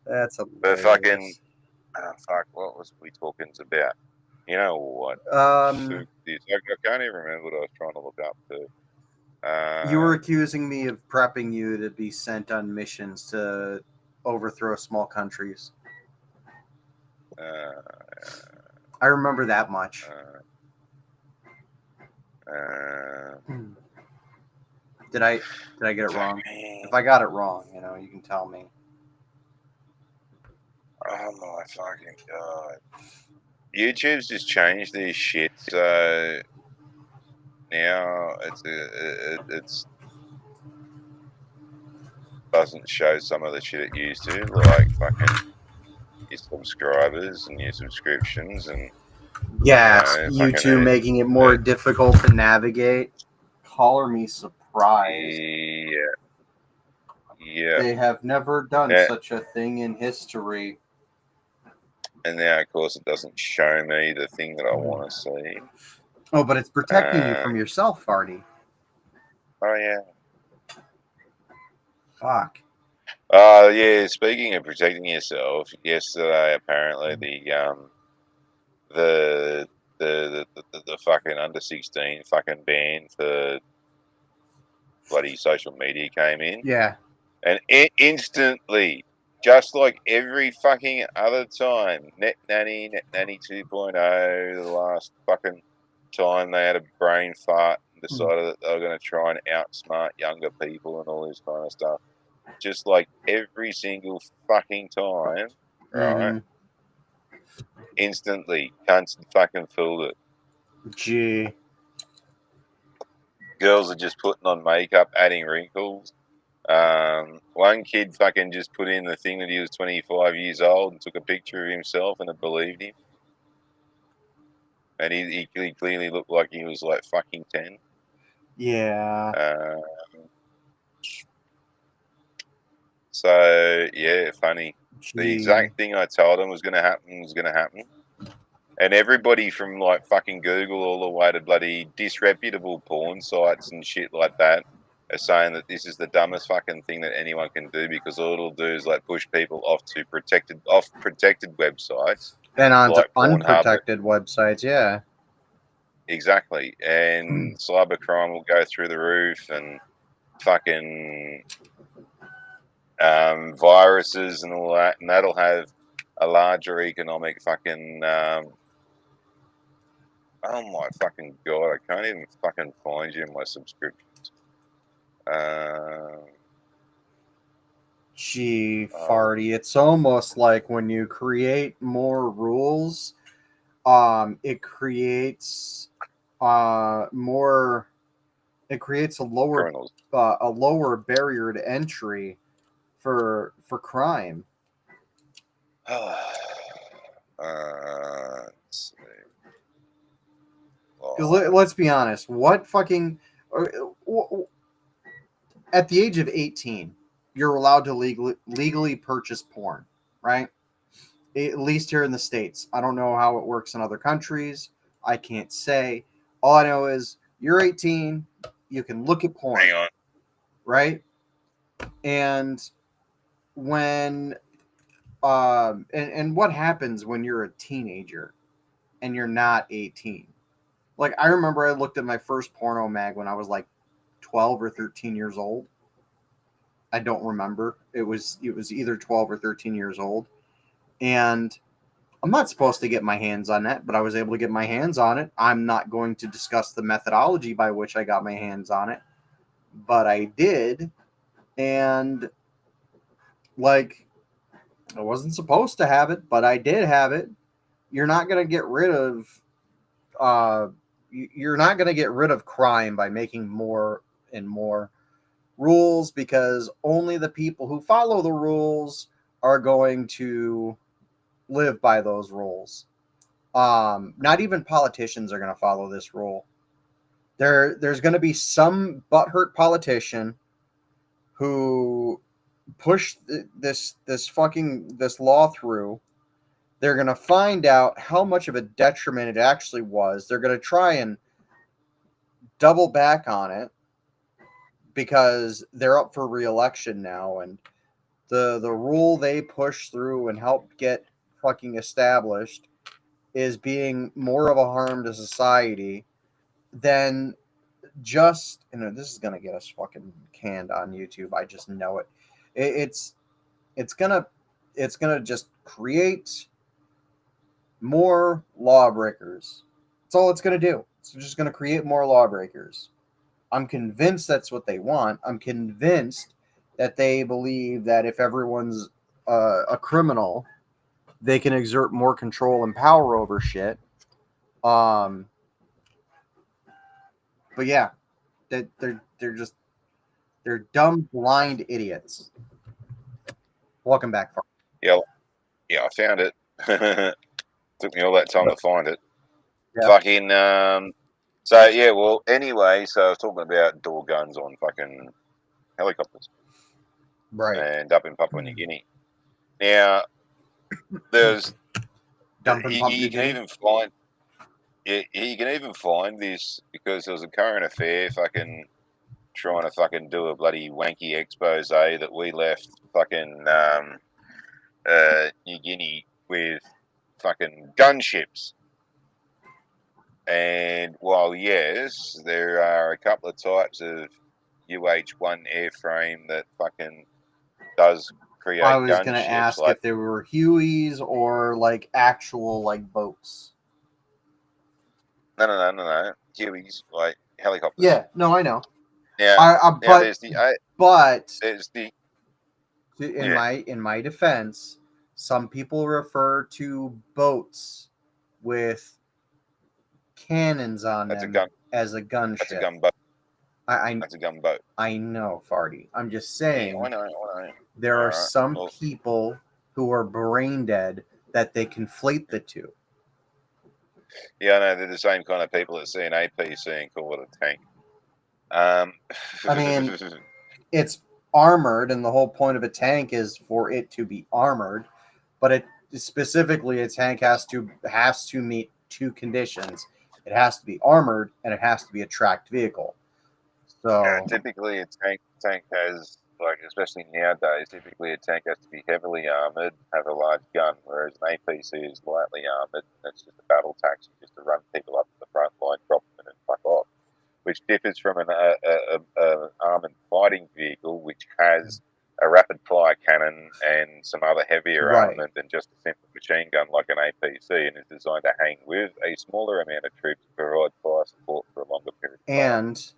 Speaker 1: That's a.
Speaker 2: But fucking fuck, what was we talking about? You know what? Fuck this. I can't even remember what I was trying to look up to.
Speaker 1: You were accusing me of prepping you to be sent on missions to overthrow small countries. I remember that much. Did I get it wrong? If I got it wrong, you can tell me.
Speaker 2: Oh my fucking god! YouTube's just changed this shit. So now, it's doesn't show some of the shit it used to, like fucking your subscribers and your subscriptions and
Speaker 1: Yes,
Speaker 2: fucking
Speaker 1: YouTube making it more difficult to navigate. Color me surprised.
Speaker 2: Yeah.
Speaker 1: They have never done
Speaker 2: Yeah.
Speaker 1: such a thing in history.
Speaker 2: And now, of course, it doesn't show me the thing that I want to see.
Speaker 1: Oh, but it's protecting you from yourself, Farty.
Speaker 2: Oh yeah.
Speaker 1: Fuck.
Speaker 2: Yeah. Speaking of protecting yourself, yesterday apparently the fucking under 16 fucking ban for bloody social media came in.
Speaker 1: Yeah.
Speaker 2: And instantly, just like every fucking other time, Net Nanny 2.0, the last fucking time they had a brain fart and decided that they were going to try and outsmart younger people and all this kind of stuff. Just like every single fucking time, right? Instantly, cunts fucking fooled it.
Speaker 1: Gee.
Speaker 2: Girls are just putting on makeup, adding wrinkles. One kid fucking just put in the thing that he was 25 years old and took a picture of himself and it believed him. And he clearly looked like he was like fucking 10.
Speaker 1: Yeah.
Speaker 2: So, yeah, funny.
Speaker 1: Gee.
Speaker 2: The exact thing I told him was going to happen was going to happen. And everybody from like fucking Google all the way to bloody disreputable porn sites and shit like that are saying that this is the dumbest fucking thing that anyone can do because all it'll do is like push people off protected websites
Speaker 1: And on
Speaker 2: like
Speaker 1: unprotected websites, yeah.
Speaker 2: Exactly. And cybercrime will go through the roof and fucking viruses and all that, and that'll have a larger economic fucking oh my fucking god, I can't even fucking find you in my subscriptions.
Speaker 1: Gee, Farty, it's almost like when you create more rules, it creates more. It creates a lower barrier to entry for crime. Because let's be honest, what fucking at the age of 18, you're allowed to legally purchase porn, right? At least here in the States. I don't know how it works in other countries. I can't say. All I know is you're 18, you can look at porn.
Speaker 2: Hang on.
Speaker 1: Right? And when and what happens when you're a teenager and you're not 18? Like, I remember I looked at my first porno mag when I was like 12 or 13 years old. I don't remember. It was either 12 or 13 years old. And I'm not supposed to get my hands on that, but I was able to get my hands on it. I'm not going to discuss the methodology by which I got my hands on it, but I did. And like, I wasn't supposed to have it, but I did have it. You're not going to get rid of you're not going to get rid of crime by making more and more rules, because only the people who follow the rules are going to live by those rules. Not even politicians are going to follow this rule. There's going to be some butthurt politician who pushed this law through. They're going to find out how much of a detriment it actually was. They're going to try and double back on it because they're up for re-election now, and the rule they pushed through and helped get fucking established is being more of a harm to society than just, this is gonna get us fucking canned on YouTube. I just know it. It's gonna just create more lawbreakers. That's all it's gonna do. It's just gonna create more lawbreakers. I'm convinced that's what they want. I'm convinced that they believe that if everyone's a criminal, they can exert more control and power over shit. But yeah, they're just they're dumb, blind idiots. Welcome back, Farty.
Speaker 2: Yeah, yeah, I found it. Took me all that time to find it.
Speaker 1: Yeah.
Speaker 2: Fucking so yeah, well anyway, so I was talking about door guns on fucking helicopters
Speaker 1: Right.
Speaker 2: and up in Papua New Guinea. Now there's
Speaker 1: Dumping pump New
Speaker 2: you can
Speaker 1: Guinea.
Speaker 2: even find you can even find this because there was a current affair fucking trying to fucking do a bloody wanky expose that we left fucking New Guinea with fucking gunships. And while yes, there are a couple of types of UH-1 airframe that fucking does
Speaker 1: I
Speaker 2: create
Speaker 1: was gonna
Speaker 2: gunships,
Speaker 1: ask
Speaker 2: like
Speaker 1: if they were Hueys or like actual like boats.
Speaker 2: no, Hueys, like helicopters.
Speaker 1: Yeah, no, I know.
Speaker 2: Now, now
Speaker 1: But
Speaker 2: there's the
Speaker 1: in
Speaker 2: yeah,
Speaker 1: my defense, some people refer to boats with cannons on
Speaker 2: that's a
Speaker 1: them
Speaker 2: gun,
Speaker 1: as a
Speaker 2: that's a
Speaker 1: gunship.
Speaker 2: gunboat,
Speaker 1: I
Speaker 2: that's a gunboat.
Speaker 1: I know, Farty. I'm just
Speaker 2: Yeah, I
Speaker 1: saying
Speaker 2: know, I know.
Speaker 1: there
Speaker 2: All
Speaker 1: are
Speaker 2: right,
Speaker 1: some
Speaker 2: well,
Speaker 1: people who are brain dead that they conflate the two.
Speaker 2: yeah, I know they're the same kind of people that see an APC and call it a tank. Um,
Speaker 1: I mean, it's armored, and the whole point of a tank is for it to be armored. But it specifically, a tank has to meet two conditions. It has to be armored, and it has to be a tracked vehicle.
Speaker 2: yeah,
Speaker 1: So
Speaker 2: typically a tank has like, especially nowadays, typically a tank has to be heavily armored, have a large gun, whereas an APC is lightly armored. And it's just a battle taxi, just to run people up to the front line, drop them, and fuck off. Which differs from an armored fighting vehicle, which has a rapid fire cannon and some other heavier
Speaker 1: right,
Speaker 2: armament than just a simple machine gun like an APC, and is designed to hang with a smaller amount of troops to provide fire support for a longer period of time.
Speaker 1: and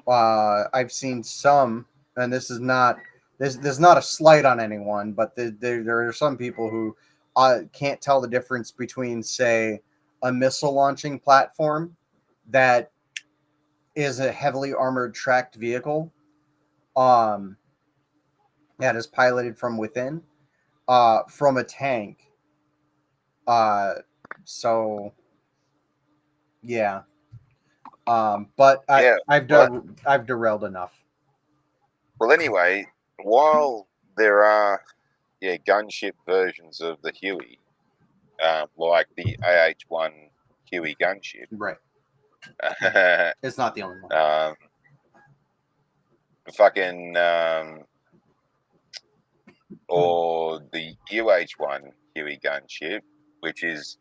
Speaker 1: I've seen some, and this is not a slight on anyone, but there are some people who can't tell the difference between, say, a missile launching platform that is a heavily armored tracked vehicle um, that is piloted from within from a tank. Uh, so yeah, but
Speaker 2: Yeah,
Speaker 1: I've
Speaker 2: well,
Speaker 1: I've derailed enough.
Speaker 2: well. Anyway, while there are gunship versions of the Huey, like the AH-1 Huey gunship,
Speaker 1: Right, it's not the only one.
Speaker 2: um, fucking or the UH-1 Huey gunship, which is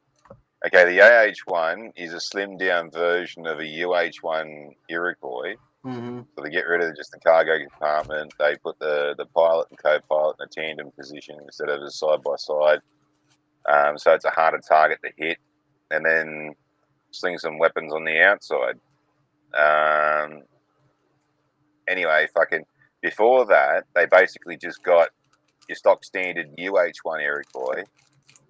Speaker 2: okay. The AH-1 is a slimmed down version of a UH-1 Iroquois.
Speaker 1: Mm-hmm.
Speaker 2: So they get rid of just the cargo compartment. They put the pilot and co-pilot in a tandem position instead of a side by side. So it's a harder target to hit, and then sling some weapons on the outside. Anyway, fucking before that, they basically just got your stock standard UH-1 Iroquois,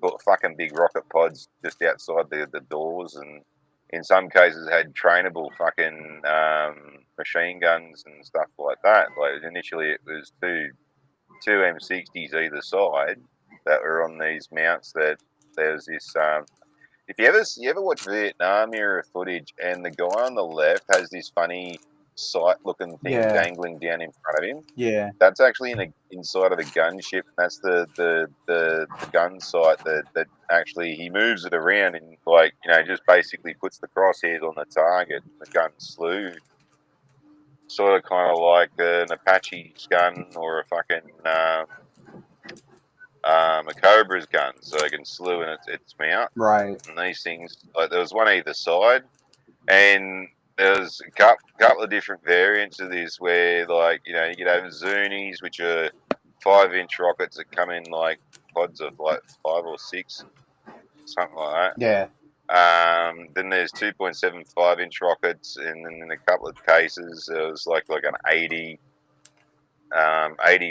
Speaker 2: got fucking big rocket pods just outside the doors, and in some cases had trainable fucking machine guns and stuff like that. Like initially, it was two M60s either side that were on these mounts. That there's this. If you ever watch Vietnam era footage, and the guy on the left has this funny sight looking thing
Speaker 1: Yeah,
Speaker 2: dangling down in front of him,
Speaker 1: yeah,
Speaker 2: that's actually inside of the gunship. That's the gun sight that actually he moves it around and just basically puts the crosshairs on the target. The gun slew, sort of kind of like an Apache's gun or a fucking a Cobra's gun, so they can slew in its mount.
Speaker 1: right.
Speaker 2: And these things, like there was one either side, and there's a couple of different variants of this where, you could have Zunis, which are 5-inch rockets that come in like pods of like 5 or 6, something like
Speaker 1: Yeah,
Speaker 2: that. Then there's 2.75-inch rockets, and then in a couple of cases, there was like an 80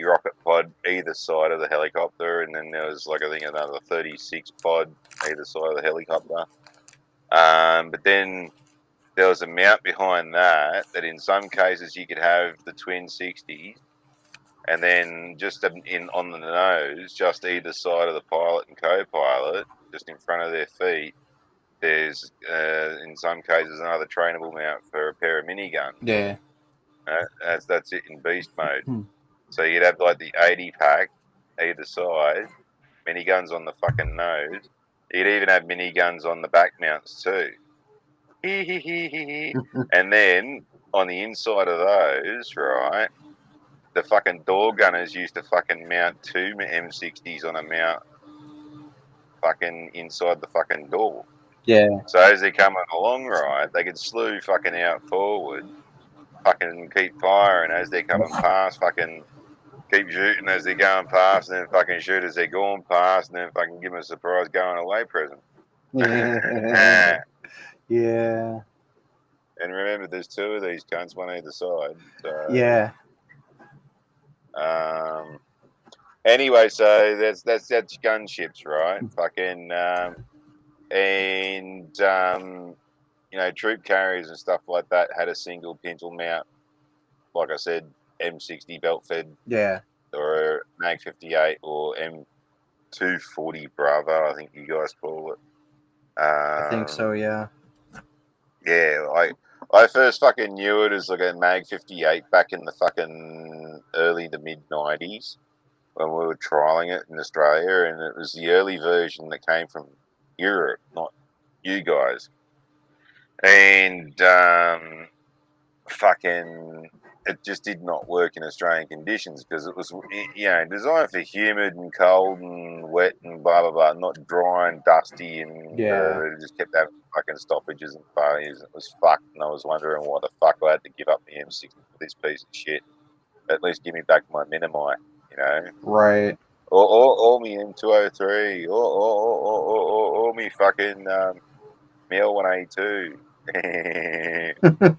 Speaker 2: rocket pod either side of the helicopter, and then there was I think another 36 pod either side of the helicopter. But then there was a mount behind that in some cases you could have the twin 60s, and then just in on the nose, just either side of the pilot and co-pilot, just in front of their feet, there's in some cases another trainable mount for a pair of miniguns.
Speaker 1: Yeah.
Speaker 2: That's it in beast mode.
Speaker 1: Hmm.
Speaker 2: So you'd have like the 80 pack either side, miniguns on the fucking nose. You'd even have miniguns on the back mounts too. And then on the inside of those, right, the fucking door gunners used to fucking mount two M60s on a mount fucking inside the fucking door.
Speaker 1: Yeah.
Speaker 2: So as they're coming along, right, they could slew fucking out forward, fucking keep firing as they're coming past, fucking keep shooting as they're going past, and then fucking shoot as they're going past, and then fucking give them a surprise going away present.
Speaker 1: Yeah. Yeah.
Speaker 2: And remember, there's two of these cunts, one either side. So,
Speaker 1: Yeah.
Speaker 2: Anyway, so that's gunships, right? Fucking and you know, troop carriers and stuff like that had a single pintle mount. Like I said, M60 belt fed.
Speaker 1: Yeah.
Speaker 2: Or Mag 58 or M240 Bravo, I think you guys call it.
Speaker 1: I think so. Yeah.
Speaker 2: Yeah, I first fucking knew it as like a Mag 58 back in the fucking early to mid 90s when we were trialing it in Australia, and it was the early version that came from Europe, not you guys. And fucking it just did not work in Australian conditions because it was, you know, designed for humid and cold and wet and blah blah blah, not dry and dusty, and it just kept having fucking stoppages and failures. It was fucked, and I was wondering why the fuck I had to give up the M60 for this piece of shit. At least give me back my Minimi, you know.
Speaker 1: Right.
Speaker 2: Or me M203, or me fucking me L182.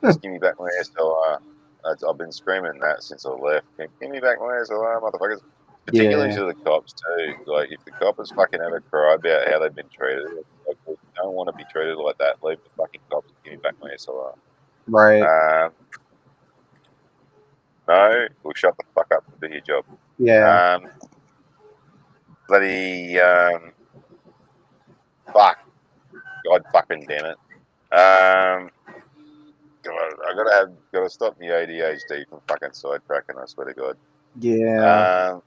Speaker 2: Just give me back my SLR. I've been screaming that since I left. Give me back my SLR, motherfuckers. Particularly to the cops too. Like, if the coppers fucking have a cry about how they've been treated, like, I don't want to be treated like that. Leave the fucking cops and give me back my SLR.
Speaker 1: Right.
Speaker 2: No, we'll shut the fuck up and do your job.
Speaker 1: Yeah.
Speaker 2: Bloody fuck. God fucking damn it. God, I gotta stop the ADHD from fucking sidetracking, I swear to God.
Speaker 1: Yeah.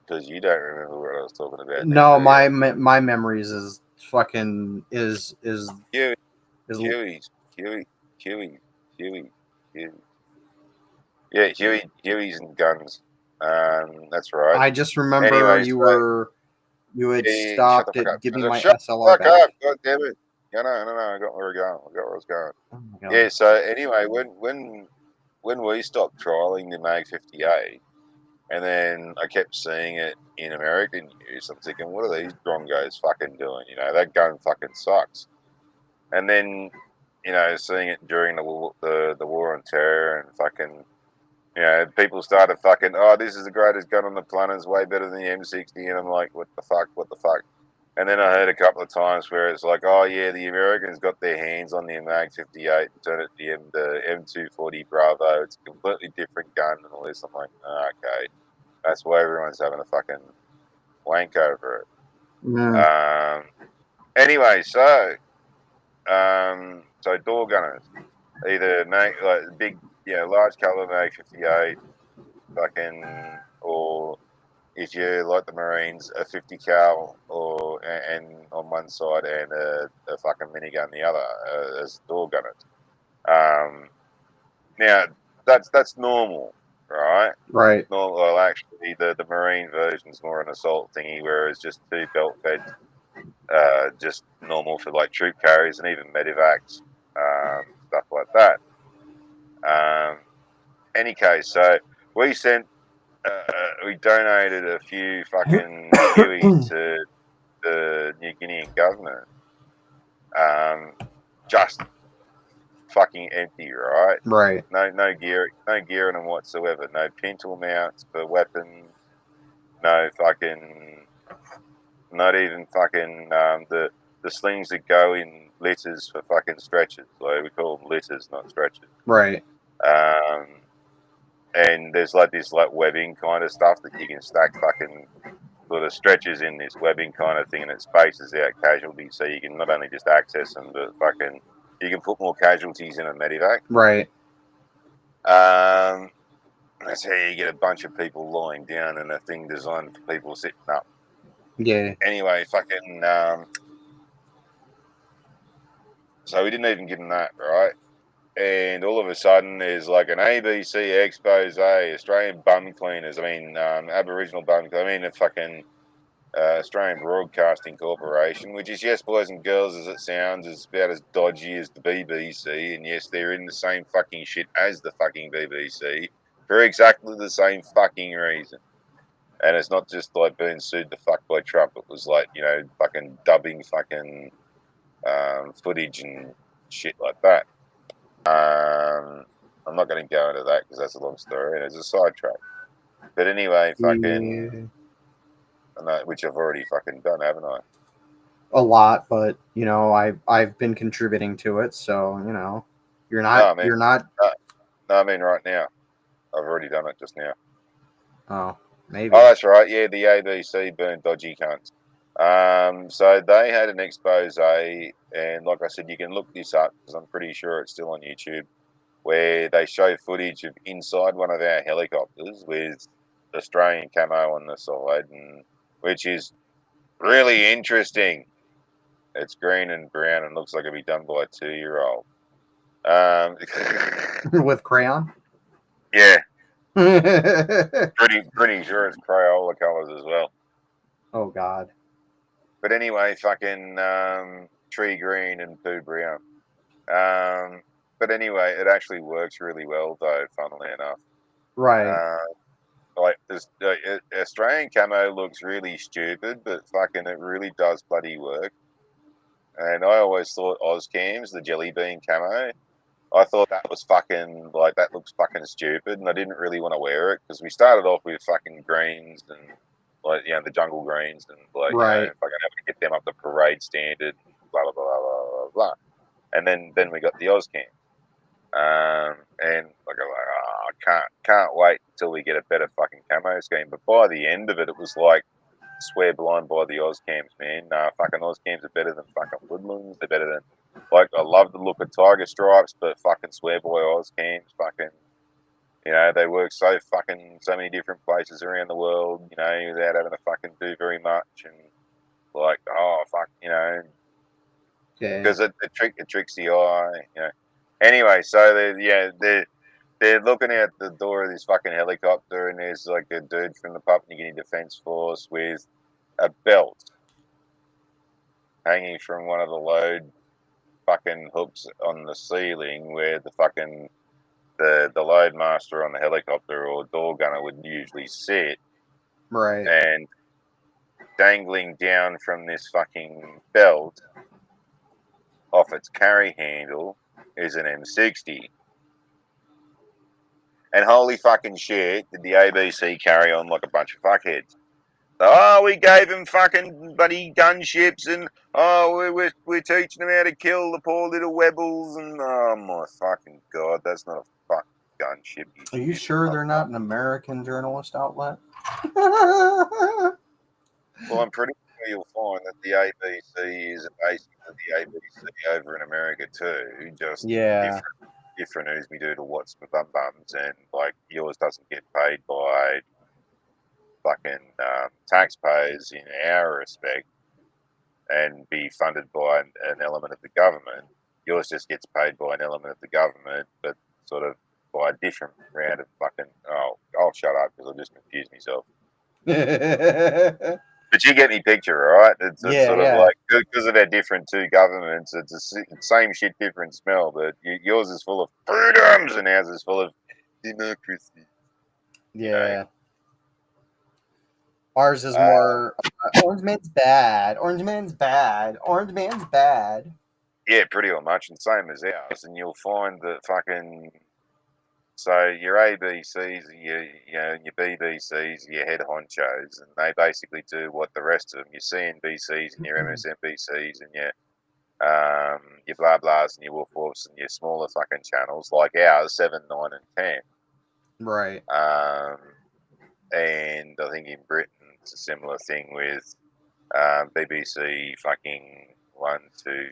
Speaker 2: Because you don't remember what I was talking about.
Speaker 1: No, my memories is fucking is
Speaker 2: Huey's. Yeah, Huey's and guns. That's right.
Speaker 1: I just remember
Speaker 2: Anyways,
Speaker 1: you had
Speaker 2: shut
Speaker 1: stopped
Speaker 2: the fuck
Speaker 1: it.
Speaker 2: up.
Speaker 1: Give me my
Speaker 2: Shut
Speaker 1: SLR
Speaker 2: the
Speaker 1: back.
Speaker 2: fuck up. God damn it. No, I got where I was going.
Speaker 1: Oh my God.
Speaker 2: Yeah, so anyway, when we stopped trialing the Mag 58, and then I kept seeing it in American news, I'm thinking, what are these drongos fucking doing? You know, that gun fucking sucks. And then, you know, seeing it during the war on terror, and fucking, you know, people started fucking, oh, this is the greatest gun on the planet, it's way better than the M60, and I'm like, what the fuck? And then I heard a couple of times where it's like, oh yeah, the Americans got their hands on the Mag 58 and turned it the M240 Bravo. It's a completely different gun and all this. I'm like, oh, okay, that's why everyone's having a fucking wank over it.
Speaker 1: Mm.
Speaker 2: Anyway, so door gunners, either big, large caliber Mag 58, fucking, or if you like the Marines, a 50 cal and on one side and a fucking minigun the other as door gunners. Now that's normal, right?
Speaker 1: Right.
Speaker 2: Normal. Well, actually, the Marine version's more an assault thingy, whereas just two belt feds, just normal for like troop carriers and even medivacs, stuff like that. Any case, so we donated a few fucking Hueys to the New Guinean government. Just fucking empty, right?
Speaker 1: Right.
Speaker 2: No gear in them whatsoever. No pintle mounts for weapons. No fucking, not even fucking the the slings that go in litters for fucking stretchers. Like we call them litters, not stretchers.
Speaker 1: Right.
Speaker 2: And there's like this like webbing kind of stuff that you can stack fucking sort of stretches in this webbing kind of thing, and it spaces out casualties, so you can not only just access them, but fucking you can put more casualties in a medevac.
Speaker 1: Right.
Speaker 2: That's how you get a bunch of people lying down in a thing designed for people sitting up.
Speaker 1: Yeah.
Speaker 2: Anyway, fucking. So we didn't even give them that, right? And all of a sudden, there's like an ABC expose, Australian bum cleaners. I mean, Aboriginal bum. I mean, a fucking Australian Broadcasting Corporation, which is, yes, boys and girls, as it sounds, is about as dodgy as the BBC. And yes, they're in the same fucking shit as the fucking BBC for exactly the same fucking reason. And it's not just like being sued the fuck by Trump. It was like, fucking dubbing fucking footage and shit like that. I'm not going to go into that because that's a long story and it's a sidetrack. But anyway, fucking, which I've already fucking done, haven't I?
Speaker 1: A lot, but I've been contributing to it, so you're not.
Speaker 2: No,
Speaker 1: you're not.
Speaker 2: No, I mean right now. I've already done it just now.
Speaker 1: Oh, maybe.
Speaker 2: Oh, that's right. Yeah, the ABC burned dodgy cunts. So they had an expose, and like I said, you can look this up because I'm pretty sure it's still on YouTube, where they show footage of inside one of our helicopters with Australian camo on the side, and which is really interesting. It's green and brown and looks like it'd be done by a 2-year-old.
Speaker 1: With crayon.
Speaker 2: Yeah, pretty sure it's Crayola colors as well.
Speaker 1: Oh God.
Speaker 2: But anyway, fucking tree green and poo brown. But anyway, it actually works really well, though. Funnily enough,
Speaker 1: Right.
Speaker 2: Like this, Australian camo looks really stupid, but fucking it really does bloody work. And I always thought Ozcams, the jelly bean camo, I thought that was fucking like that looks fucking stupid, and I didn't really want to wear it because we started off with fucking greens and like the jungle greens and like
Speaker 1: Right.
Speaker 2: fucking having to get them up to parade standard, blah blah blah blah blah blah. And then we got the Ozcam, and like I was like, oh, I can't wait until we get a better fucking camo scheme. But by the end of it, it was like swear blind by the Ozcams, man. Fucking Ozcams are better than fucking Woodlands. They're better than like I love the look of Tiger Stripes, but fucking swear by Ozcams, fucking. They work so many different places around the world, without having to fucking do very much, and like, oh fuck, because it tricks the eye, Anyway, so they're looking out the door of this fucking helicopter, and there's like a dude from the Papua New Guinea Defence Force with a belt hanging from one of the load fucking hooks on the ceiling where the fucking the load master on the helicopter or door gunner would usually sit.
Speaker 1: Right.
Speaker 2: And dangling down from this fucking belt off its carry handle is an M60. And holy fucking shit, did the ABC carry on like a bunch of fuckheads. Oh, we gave him fucking bloody gunships, and we're teaching them how to kill the poor little rebels, and oh my fucking god, that's not a fucking gunship.
Speaker 1: Are you sure they're not an American journalist outlet?
Speaker 2: Well, I'm pretty sure you'll find that the ABC is basically the ABC over in America too, just different as we do to what's my bum bums, and like yours doesn't get paid by fucking taxpayers in our respect and be funded by an element of the government. Yours just gets paid by an element of the government, but sort of by a different round of fucking. Oh, I'll shut up because I'll just confuse myself. But you get me picture, right? It's sort of like because of our different two governments, it's the same shit, different smell. But yours is full of freedoms, and ours is full of democracy.
Speaker 1: Yeah. Ours is more Orange Man's bad. Orange Man's bad. Orange Man's bad.
Speaker 2: Yeah, pretty much, and same as ours. And you'll find that fucking So your ABCs, your BBCs, your head honchos, and they basically do what the rest of them, your CNBCs and your MSNBCs and your blah blahs and your woof woofs and your smaller fucking channels like ours, 7, 9, and 10.
Speaker 1: Right.
Speaker 2: And I think in Britain it's a similar thing with BBC fucking 1, 2,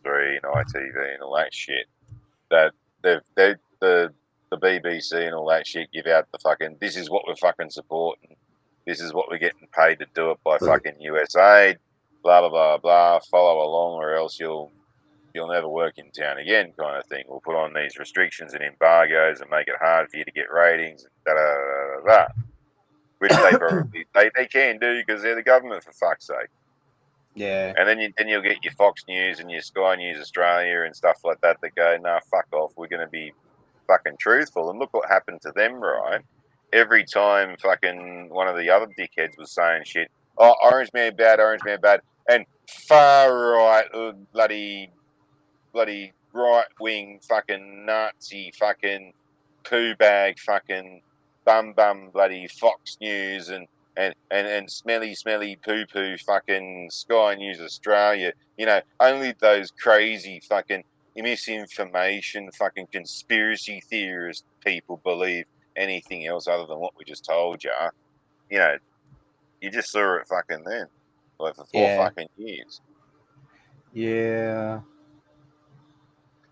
Speaker 2: 3, and ITV and all that shit. That the BBC and all that shit give out the fucking, this is what we're fucking supporting, this is what we're getting paid to do it by fucking USA, blah blah blah blah. Follow along, or else you'll never work in town again, kind of thing. We'll put on these restrictions and embargoes and make it hard for you to get ratings, and da da da da da. Which they probably they can do because they're the government, for fuck's sake.
Speaker 1: Yeah.
Speaker 2: And then you'll get your Fox News and your Sky News Australia and stuff like that that go, nah, fuck off. We're going to be fucking truthful. And look what happened to them, right? Every time fucking one of the other dickheads was saying shit, oh, Orange Man bad, and far right, bloody right wing fucking Nazi fucking poo bag fucking bum bloody Fox News and smelly poo poo fucking Sky News Australia. Only those crazy fucking misinformation fucking conspiracy theorist people believe anything else other than what we just told you. You just saw it fucking then, like for 4 fucking years.
Speaker 1: Yeah.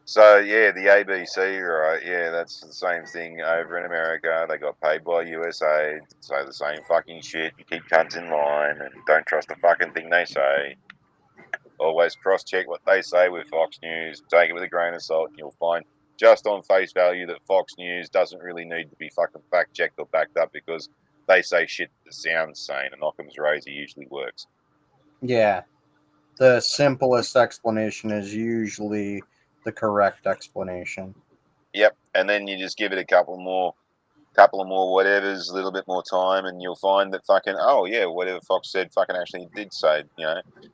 Speaker 2: So yeah, the ABC, right? Yeah, that's the same thing over in America. They got paid by USA to say the same fucking shit. You keep cunts in line and don't trust a fucking thing they say. Always cross-check what they say with Fox News. Take it with a grain of salt, and you'll find just on face value that Fox News doesn't really need to be fucking fact-checked or backed up because they say shit that sounds sane, and Occam's razor usually works.
Speaker 1: Yeah. The simplest explanation is usually the correct explanation.
Speaker 2: Yep, and then you just give it a couple of more whatevers, a little bit more time, and you'll find that fucking, oh yeah, whatever Fox said fucking actually did say.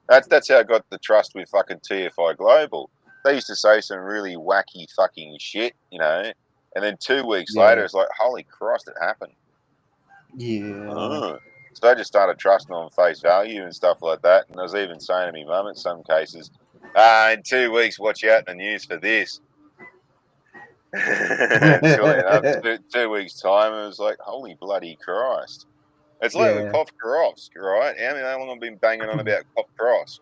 Speaker 2: That's how I got the trust with fucking TFI Global. They used to say some really wacky fucking shit, and then 2 weeks later it's like, holy Christ, it happened.
Speaker 1: Yeah.
Speaker 2: So I just started trusting on face value and stuff like that. And I was even saying to my mum in some cases, in 2 weeks, watch out in the news for this. Silly enough, 2 weeks time, it was like, holy bloody Christ. It's like with Cop Cross, right? How long I've been banging on about Cop Cross?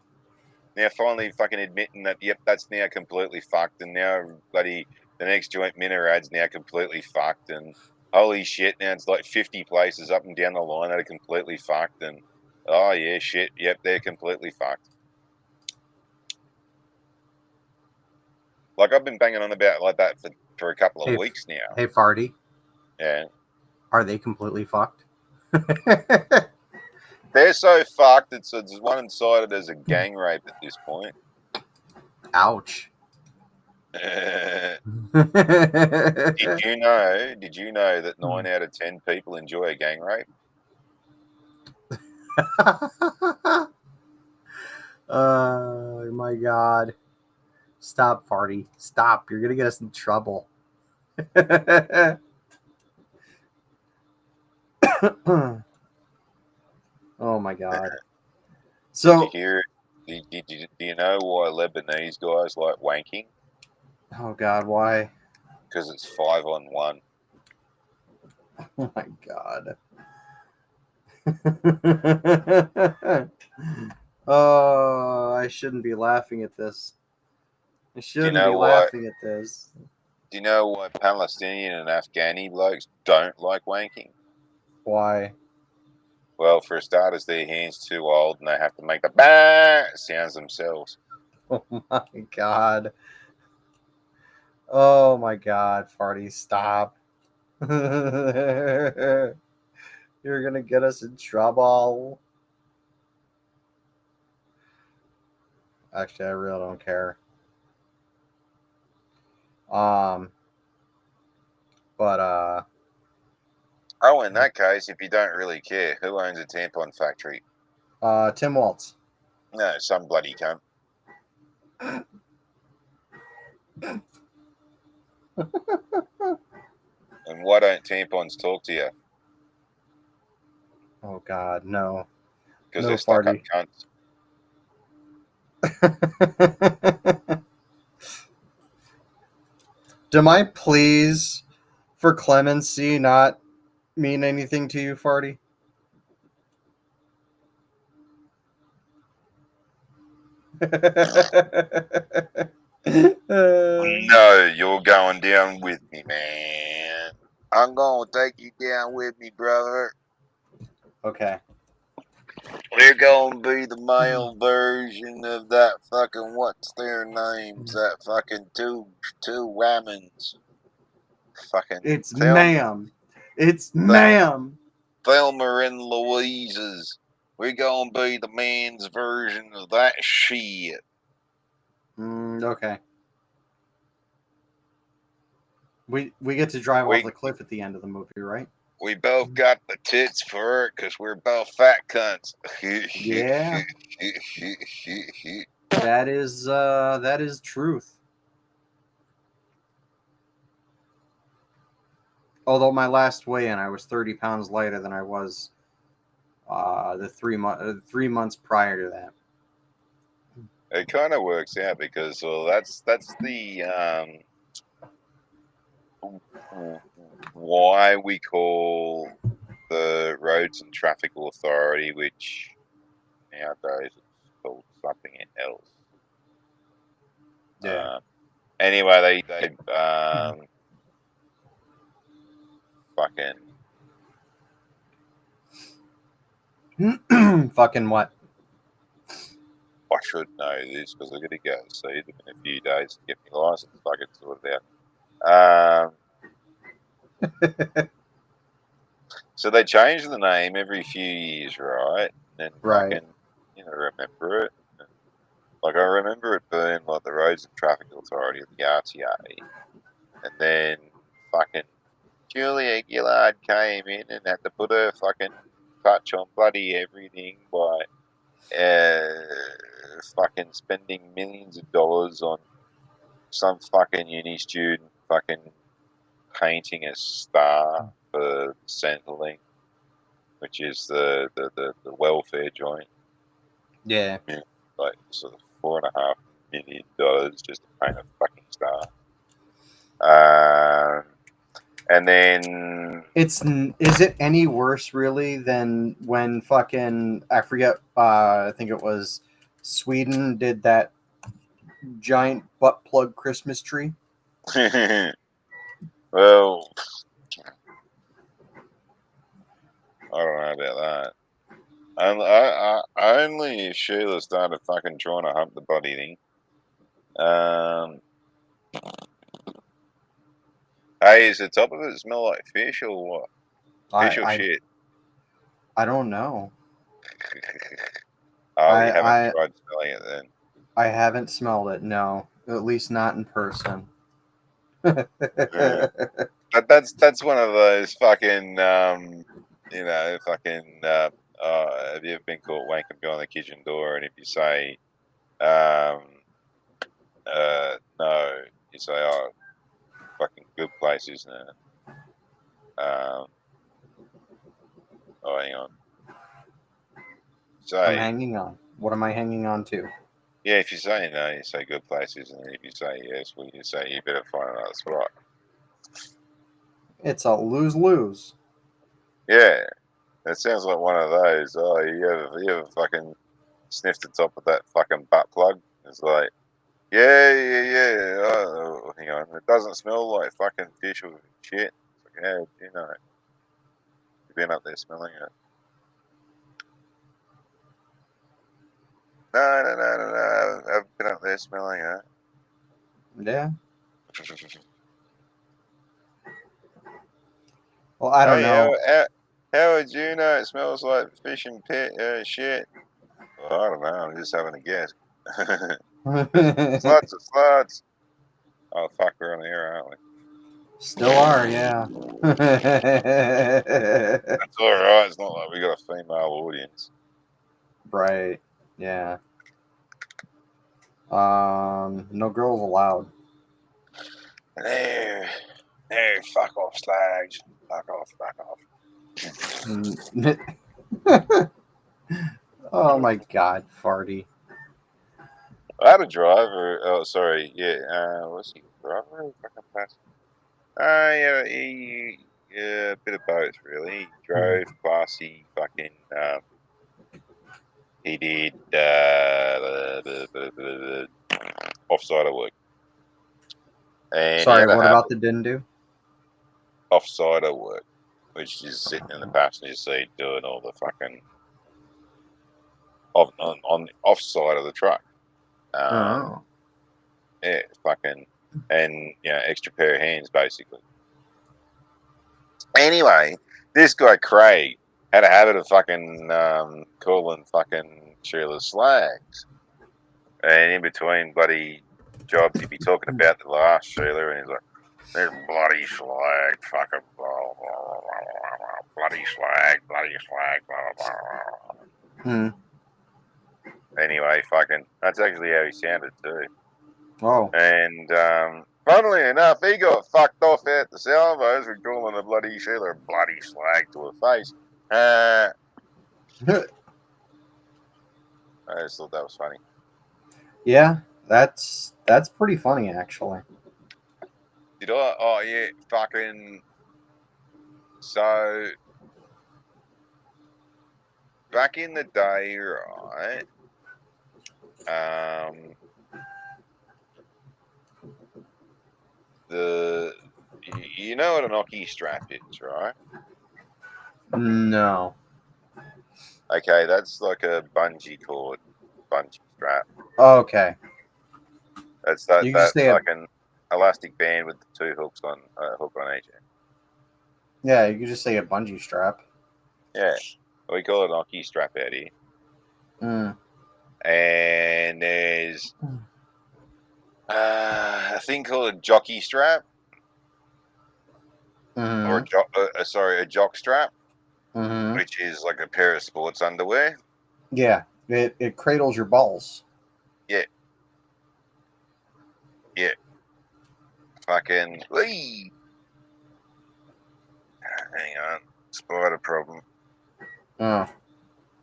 Speaker 2: Now finally fucking admitting that, yep, that's now completely fucked, and now bloody the next joint minute ad's now completely fucked, and holy shit, now it's like 50 places up and down the line that are completely fucked, and oh yeah, shit, yep, they're completely fucked. Like I've been banging on about like that for a couple of weeks now.
Speaker 1: Hey, Farty.
Speaker 2: Yeah.
Speaker 1: Are they completely fucked?
Speaker 2: They're so fucked, it's one-sided as a gang rape at this point.
Speaker 1: Ouch.
Speaker 2: Did you know that 9 out of 10 people enjoy a gang rape?
Speaker 1: Oh my God. Stop, Farty. Stop. You're going to get us in trouble. Oh my God. So,
Speaker 2: did you hear it? Do you know why Lebanese guys like wanking?
Speaker 1: Oh God, why?
Speaker 2: Because it's 5-on-1.
Speaker 1: Oh my God. Oh, I shouldn't be laughing at this. I shouldn't be laughing at this.
Speaker 2: Do you know why Palestinian and Afghani blokes don't like wanking?
Speaker 1: Why?
Speaker 2: Well, for starters, their hands too old and they have to make the bah sounds themselves.
Speaker 1: Oh my God. Oh my God, Farty, stop. You're gonna get us in trouble. Actually, I really don't care. But
Speaker 2: Oh, in that case, if you don't really care, who owns a tampon factory?
Speaker 1: Tim Waltz.
Speaker 2: No, some bloody cunt. And why don't tampons talk to you?
Speaker 1: Oh God, no,
Speaker 2: Because
Speaker 1: no
Speaker 2: they're stuck up
Speaker 1: Farty.
Speaker 2: cunts.
Speaker 1: Do my pleas for clemency not mean anything to you, Farty?
Speaker 2: No, you're going down with me, man. I'm gonna take you down with me, brother.
Speaker 1: Okay.
Speaker 2: We're gonna be the male version of that fucking what's their names? That fucking two women's. Fucking
Speaker 1: It's ma'am. It's
Speaker 2: Thel-
Speaker 1: ma'am.
Speaker 2: Thelma and Louise's. We're gonna be the man's version of that shit.
Speaker 1: Okay. We get to drive off
Speaker 2: We
Speaker 1: the cliff at the end of the movie, right?
Speaker 2: we both got the tits for it because we're both fat cunts.
Speaker 1: Yeah. That is truth. Although my last weigh-in, I was 30 pounds lighter than I was the 3 months prior to that.
Speaker 2: It kind of works out because that's the why we call the Roads and Traffic Authority, which nowadays it's called something else.
Speaker 1: Yeah.
Speaker 2: Anyway, they fucking
Speaker 1: Fucking what?
Speaker 2: I should know this because I'm gonna go see them in a few days and get my license fucking sorted out. So they change the name every few years, right? And then
Speaker 1: Right.
Speaker 2: fucking remember it. Like I remember it being like the Roads and Traffic Authority of the RTA, and then fucking Julia Gillard came in and had to put her fucking touch on bloody everything by fucking spending millions of dollars on some fucking uni student fucking painting a star for Centrelink, which is the welfare joint.
Speaker 1: Yeah.
Speaker 2: Yeah, like sort of $4.5 million just to paint a fucking star. And then
Speaker 1: Is it any worse really than when fucking I forget I think it was Sweden did that giant butt plug Christmas tree?
Speaker 2: well, I don't know about that. Only if Sheila started fucking trying to hump the bloody thing. Hey, is the top of it smell like fish or what? Fish or
Speaker 1: I
Speaker 2: shit?
Speaker 1: I don't know.
Speaker 2: Oh, you haven't
Speaker 1: I
Speaker 2: tried smelling it then.
Speaker 1: I haven't smelled it. No, at least not in person.
Speaker 2: Yeah. But that's one of those fucking fucking. Have you ever been caught wanking behind the kitchen door? And if you say no, you say fucking good place, isn't it? Hang on.
Speaker 1: I'm
Speaker 2: Say
Speaker 1: hanging on. What am I hanging on to?
Speaker 2: yeah. If you say no, you say good place, isn't it? If you say yes, well, you say you better find another spot.
Speaker 1: It's a lose-lose.
Speaker 2: Yeah, it sounds like one of those. Oh, you ever fucking sniffed the top of that fucking butt plug? It's like, yeah. Oh, hang on. It doesn't smell like fucking fish or shit. It's like, yeah, you've been up there smelling it. No. I've been up there smelling
Speaker 1: Yeah.
Speaker 2: it.
Speaker 1: Well, I don't
Speaker 2: Hey,
Speaker 1: know.
Speaker 2: how would you know it smells like fish and shit? Well, I don't know. I'm just having a guess. Sluts. Oh, fuck, we're on the air, aren't we?
Speaker 1: Still are, yeah.
Speaker 2: That's all right. It's not like we got a female audience.
Speaker 1: Right. Yeah. No girls allowed.
Speaker 2: There. Hey, fuck off, slags. Fuck off, fuck off.
Speaker 1: Oh my god, Farty.
Speaker 2: I had a driver. Oh, sorry. Yeah. Was he a driver? Or fucking passenger? Yeah. Yeah, a bit of both, really. He drove classy. Fucking. He did offside work, and he
Speaker 1: Sorry,
Speaker 2: had a
Speaker 1: what
Speaker 2: habit
Speaker 1: about the didn't do?
Speaker 2: offside work, which is sitting in the passenger seat doing all the fucking on the offside of the truck.
Speaker 1: Oh.
Speaker 2: Yeah, fucking, and extra pair of hands basically. Anyway, this guy Craig had a habit of fucking calling fucking Sheila slags, and in between bloody jobs, he'd be talking about the last Sheila, and he's like, "This bloody slag, fucking blah, blah, blah, blah, blah, bloody slag, blah, blah, blah."
Speaker 1: Hmm.
Speaker 2: Anyway, fucking, that's actually how he sounded too.
Speaker 1: Oh.
Speaker 2: And funnily enough, he got fucked off at the salvos for calling a bloody Sheila a bloody slag to her face. I just thought that was funny.
Speaker 1: Yeah, that's pretty funny actually.
Speaker 2: Did I? Oh yeah, fucking. So back in the day, right? Um, the you know what an hockey strap is, right?
Speaker 1: No.
Speaker 2: Okay, that's like a bungee cord, bungee strap.
Speaker 1: Okay.
Speaker 2: That's that
Speaker 1: You can just
Speaker 2: that
Speaker 1: say a
Speaker 2: fucking elastic band with the two hooks on hook on each end.
Speaker 1: yeah, you can just say a bungee strap.
Speaker 2: Yeah, we call it an hockey strap out here.
Speaker 1: Mm.
Speaker 2: And there's a thing called a jockey strap, or
Speaker 1: Mm-hmm.
Speaker 2: a jock strap,
Speaker 1: Mm-hmm.
Speaker 2: which is like a pair of sports underwear.
Speaker 1: Yeah. It cradles your balls.
Speaker 2: Yeah, yeah, fucking. Whee! Hang on, spider problem.
Speaker 1: Oh.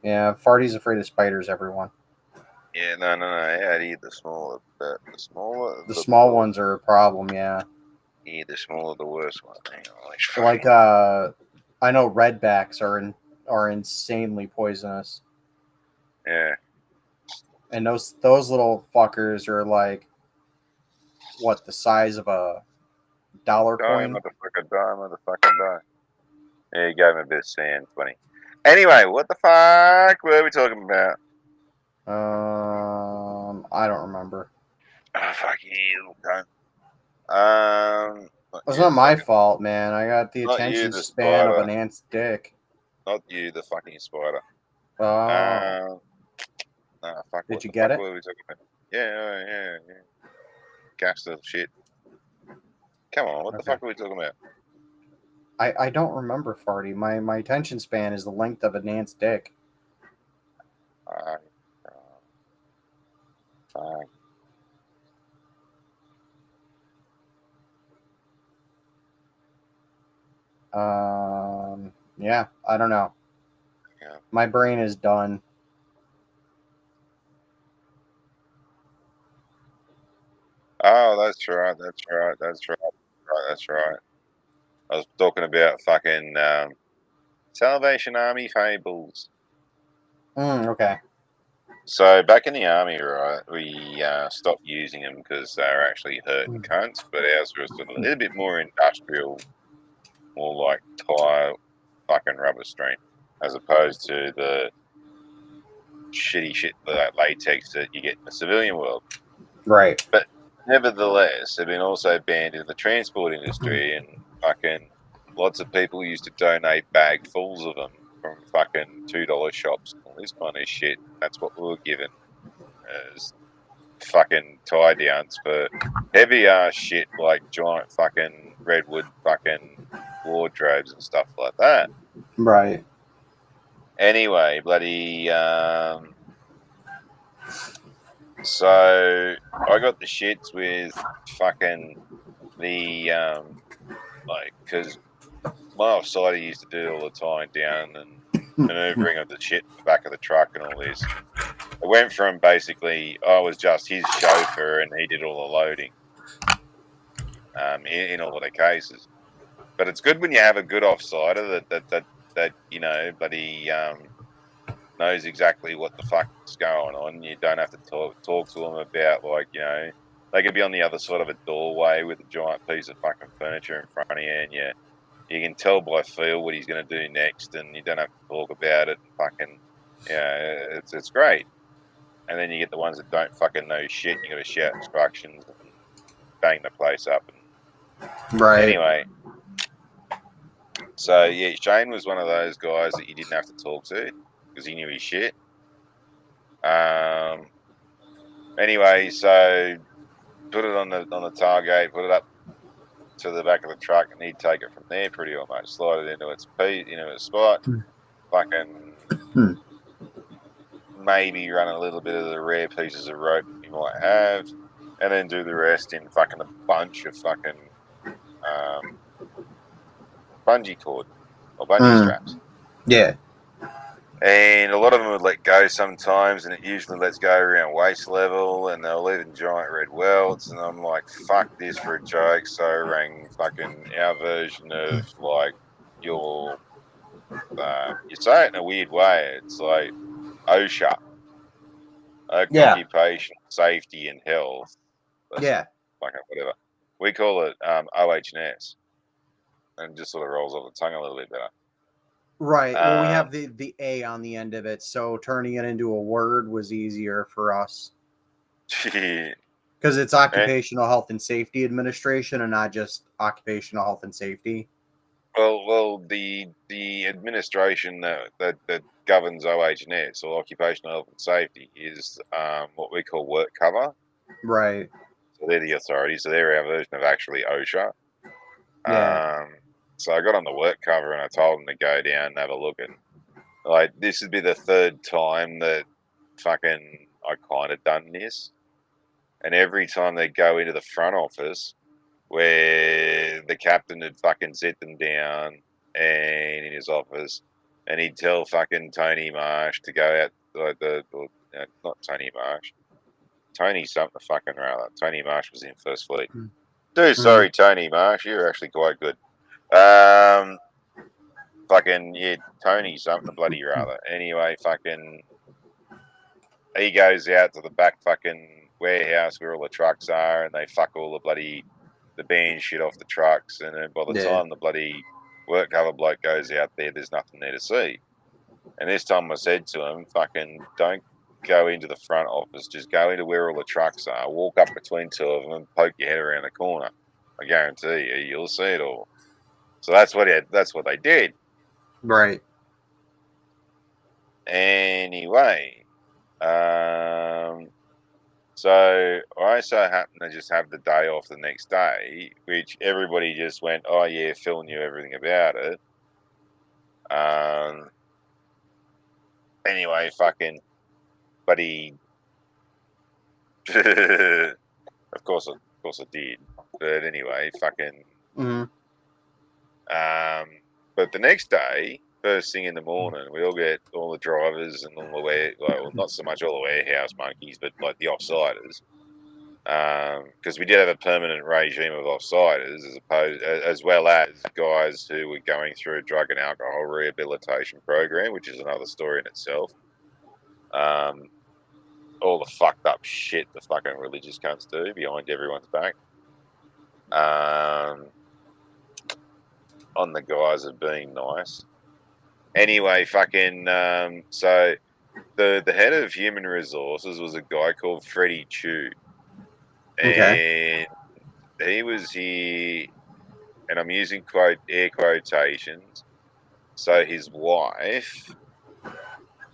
Speaker 1: Yeah, Farty's afraid of spiders, everyone.
Speaker 2: Yeah, no. Yeah, the smaller,
Speaker 1: The small ones are a problem, yeah.
Speaker 2: the smaller, the worse one. Hang on, let's
Speaker 1: Like
Speaker 2: fucking.
Speaker 1: I know redbacks are insanely poisonous.
Speaker 2: Yeah,
Speaker 1: And those little fuckers are like what, the size of a dollar
Speaker 2: die,
Speaker 1: coin?
Speaker 2: motherfucker, die, motherfucker, die. Yeah, you gave me a bit of sand, 20. Anyway, what the fuck were we talking about?
Speaker 1: I don't remember.
Speaker 2: Oh, fuck you, cunt. Not
Speaker 1: It's
Speaker 2: you,
Speaker 1: not
Speaker 2: the
Speaker 1: my
Speaker 2: fucking,
Speaker 1: fault, man. I got the
Speaker 2: not you,
Speaker 1: attention
Speaker 2: the
Speaker 1: span of
Speaker 2: spider.
Speaker 1: an ant's dick.
Speaker 2: Not you, the fucking spider.
Speaker 1: Oh,
Speaker 2: Nah, fuck,
Speaker 1: did
Speaker 2: what
Speaker 1: you
Speaker 2: the
Speaker 1: get
Speaker 2: fuck
Speaker 1: it?
Speaker 2: were we talking about? Yeah. Gas the shit. Come on, what the
Speaker 1: Okay.
Speaker 2: fuck are we talking about?
Speaker 1: I don't remember, Farty. My attention span is the length of an ant's dick.
Speaker 2: Uh, fuck.
Speaker 1: Yeah, I don't know.
Speaker 2: Yeah.
Speaker 1: My brain is done.
Speaker 2: Oh, that's right. I was talking about fucking Salvation Army fables.
Speaker 1: Okay.
Speaker 2: So back in the army, right, we stopped using them because they were actually hurting cunts, but ours was sort of a little bit more industrial, more like tire fucking rubber strength, as opposed to the shitty shit, that latex that you get in the civilian world.
Speaker 1: Right.
Speaker 2: But nevertheless, they've been also banned in the transport industry, and fucking lots of people used to donate bagfuls of them from fucking $2 shops and all this kind of shit. That's what we were given as fucking tie downs for heavy ass shit like giant fucking redwood fucking wardrobes and stuff like that.
Speaker 1: Right.
Speaker 2: Anyway, bloody so I got the shits with fucking the like, because my offsider used to do it all the time, down and maneuvering of the shit in the back of the truck and all this. It went from basically I was just his chauffeur and he did all the loading, in all of the cases. But it's good when you have a good offsider that but he knows exactly what the fuck's going on. You don't have to talk to them about they could be on the other side of a doorway with a giant piece of fucking furniture in front of you, and you can tell by feel what he's going to do next, and you don't have to talk about it. And fucking it's great. And then you get the ones that don't fucking know shit. And you got to shout instructions and bang the place up. And
Speaker 1: Right.
Speaker 2: anyway, so yeah, Shane was one of those guys that you didn't have to talk to because he knew his shit. Anyway, so put it on the tailgate, put it up to the back of the truck, and he'd take it from there pretty much, slide it into its spot, fucking maybe run a little bit of the rare pieces of rope you might have, and then do the rest in fucking a bunch of fucking bungee cord or bungee straps.
Speaker 1: Yeah.
Speaker 2: And a lot of them would let go sometimes, and it usually lets go around waist level, and they'll leave in giant red welts. And I'm like, fuck this for a joke. So I rang fucking our version of like your, you say it in a weird way. It's like OSHA,
Speaker 1: Yeah.
Speaker 2: Occupation Safety and Health.
Speaker 1: Yeah.
Speaker 2: Fucking whatever. We call it OH&S, and it just sort of rolls off the tongue a little bit better.
Speaker 1: Right. Well, we have the A on the end of it, so turning it into a word was easier for us. Because it's Occupational Health and Safety Administration and not just Occupational Health and Safety.
Speaker 2: Well, the administration that governs OH&S, or Occupational Health and Safety, is what we call work cover.
Speaker 1: Right.
Speaker 2: So they're the authority. So they're our version of actually OSHA.
Speaker 1: Yeah.
Speaker 2: So I got on the work cover and I told them to go down and have a look. And like, this would be the third time that fucking I kind of done this. And every time they go into the front office, where the captain had fucking sit them down and in his office, and he'd tell fucking Tony Marsh to go out, not Tony Marsh, Tony something fucking rather. Tony Marsh was in First Fleet. Dude, sorry, Tony Marsh, you're actually quite good. Fucking yeah, Tony something bloody rather. Anyway, fucking he goes out to the back fucking warehouse where all the trucks are, and they fuck all the band shit off the trucks, and then by the time the bloody work cover bloke goes out there, there's nothing there to see. And this time I said to him, fucking don't go into the front office, just go into where all the trucks are, walk up between two of them and poke your head around the corner. I guarantee you'll see it all. So that's what they did.
Speaker 1: Right.
Speaker 2: Anyway, so I so happened to just have the day off the next day, which everybody just went, oh yeah, Phil knew everything about it. Anyway, fucking, but he, of course I did. But anyway, fucking, but the next day, first thing in the morning, we all get all the drivers and all the not so much all the warehouse monkeys, but like the offsiders. Because we did have a permanent regime of offsiders, as well as guys who were going through a drug and alcohol rehabilitation program, which is another story in itself. All the fucked up shit the fucking religious cunts do behind everyone's back. On the guise of being nice. Anyway, fucking so the head of human resources was a guy called Freddie Chu. And he was here, and I'm using air quotations. So his wife,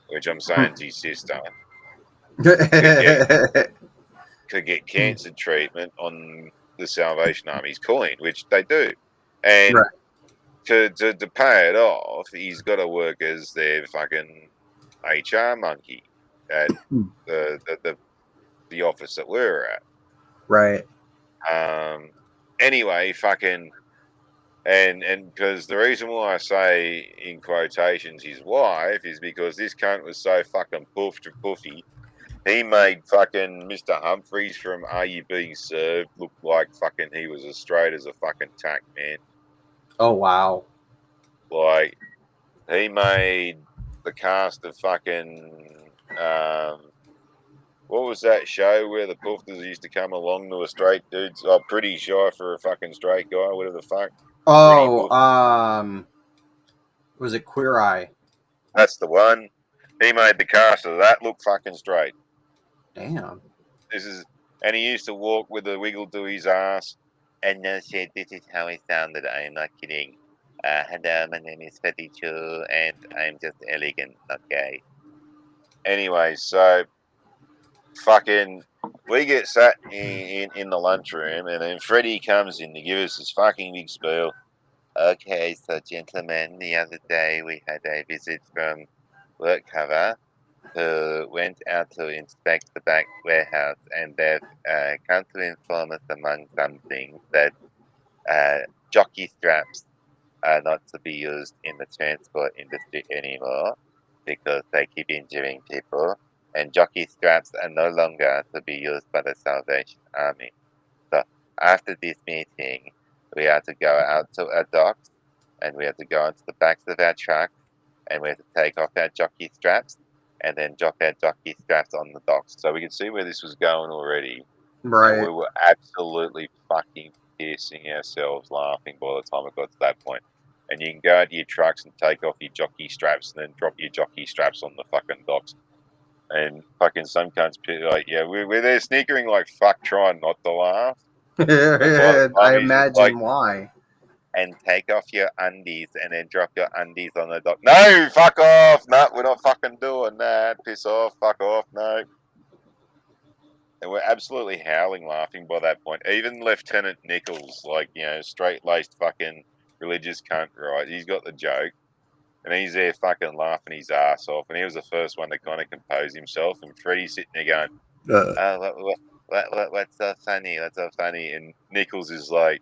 Speaker 2: which I'm saying is his sister, could get cancer treatment on the Salvation Army's coin, which they do. And to pay it off, he's got to work as their fucking HR monkey at the office that we're at.
Speaker 1: Right.
Speaker 2: Anyway, fucking And because the reason why I say in quotations his wife is because this cunt was so fucking poofed and poofy. He made fucking Mr. Humphreys from Are You Being Served look like fucking he was as straight as a fucking tack, man.
Speaker 1: Oh wow.
Speaker 2: Like, he made the cast of fucking what was that show where the poofters used to come along to a straight dude's pretty shy for a fucking straight guy, whatever the fuck. Pretty
Speaker 1: Oh,
Speaker 2: poof.
Speaker 1: was it Queer Eye?
Speaker 2: That's the one. He made the cast of that look fucking straight.
Speaker 1: Damn.
Speaker 2: This is, and he used to walk with a wiggle to his ass. And no shit, this is how he sounded. I am not kidding. Hello, my name is Fatty Chu, and I'm just elegant, not gay. Anyway, so fucking, we get sat in the lunchroom, and then Freddie comes in to give us his fucking big spiel. Okay, so gentlemen, the other day we had a visit from work cover who went out to inspect the back warehouse, and they've come to inform us, among some things, that jockey straps are not to be used in the transport industry anymore because they keep injuring people, and jockey straps are no longer to be used by the Salvation Army. So after this meeting, we are to go out to our docks, and we have to go into the backs of our trucks, and we have to take off our jockey straps, and then drop our jockey straps on the docks. So we could see where this was going already, and we
Speaker 1: Right.
Speaker 2: were absolutely fucking pissing ourselves laughing by the time it got to that point. And you can go to your trucks and take off your jockey straps, and then drop your jockey straps on the fucking docks. And fucking some cunts, like, yeah, we're there sneakering like fuck, trying not to laugh. But by the time
Speaker 1: I
Speaker 2: he's just like,
Speaker 1: imagine why.
Speaker 2: and take off your undies and then drop your undies on the dock. No, fuck off. No, we're not fucking doing that. Piss off. Fuck off. No. And we're absolutely howling laughing by that point. Even Lieutenant Nichols, like, you know, straight laced fucking religious cunt, right? He's got the joke. And he's there fucking laughing his ass off. And he was the first one to kind of compose himself. And Freddie's sitting there going, oh, what's so funny? What's so funny? And Nichols is like,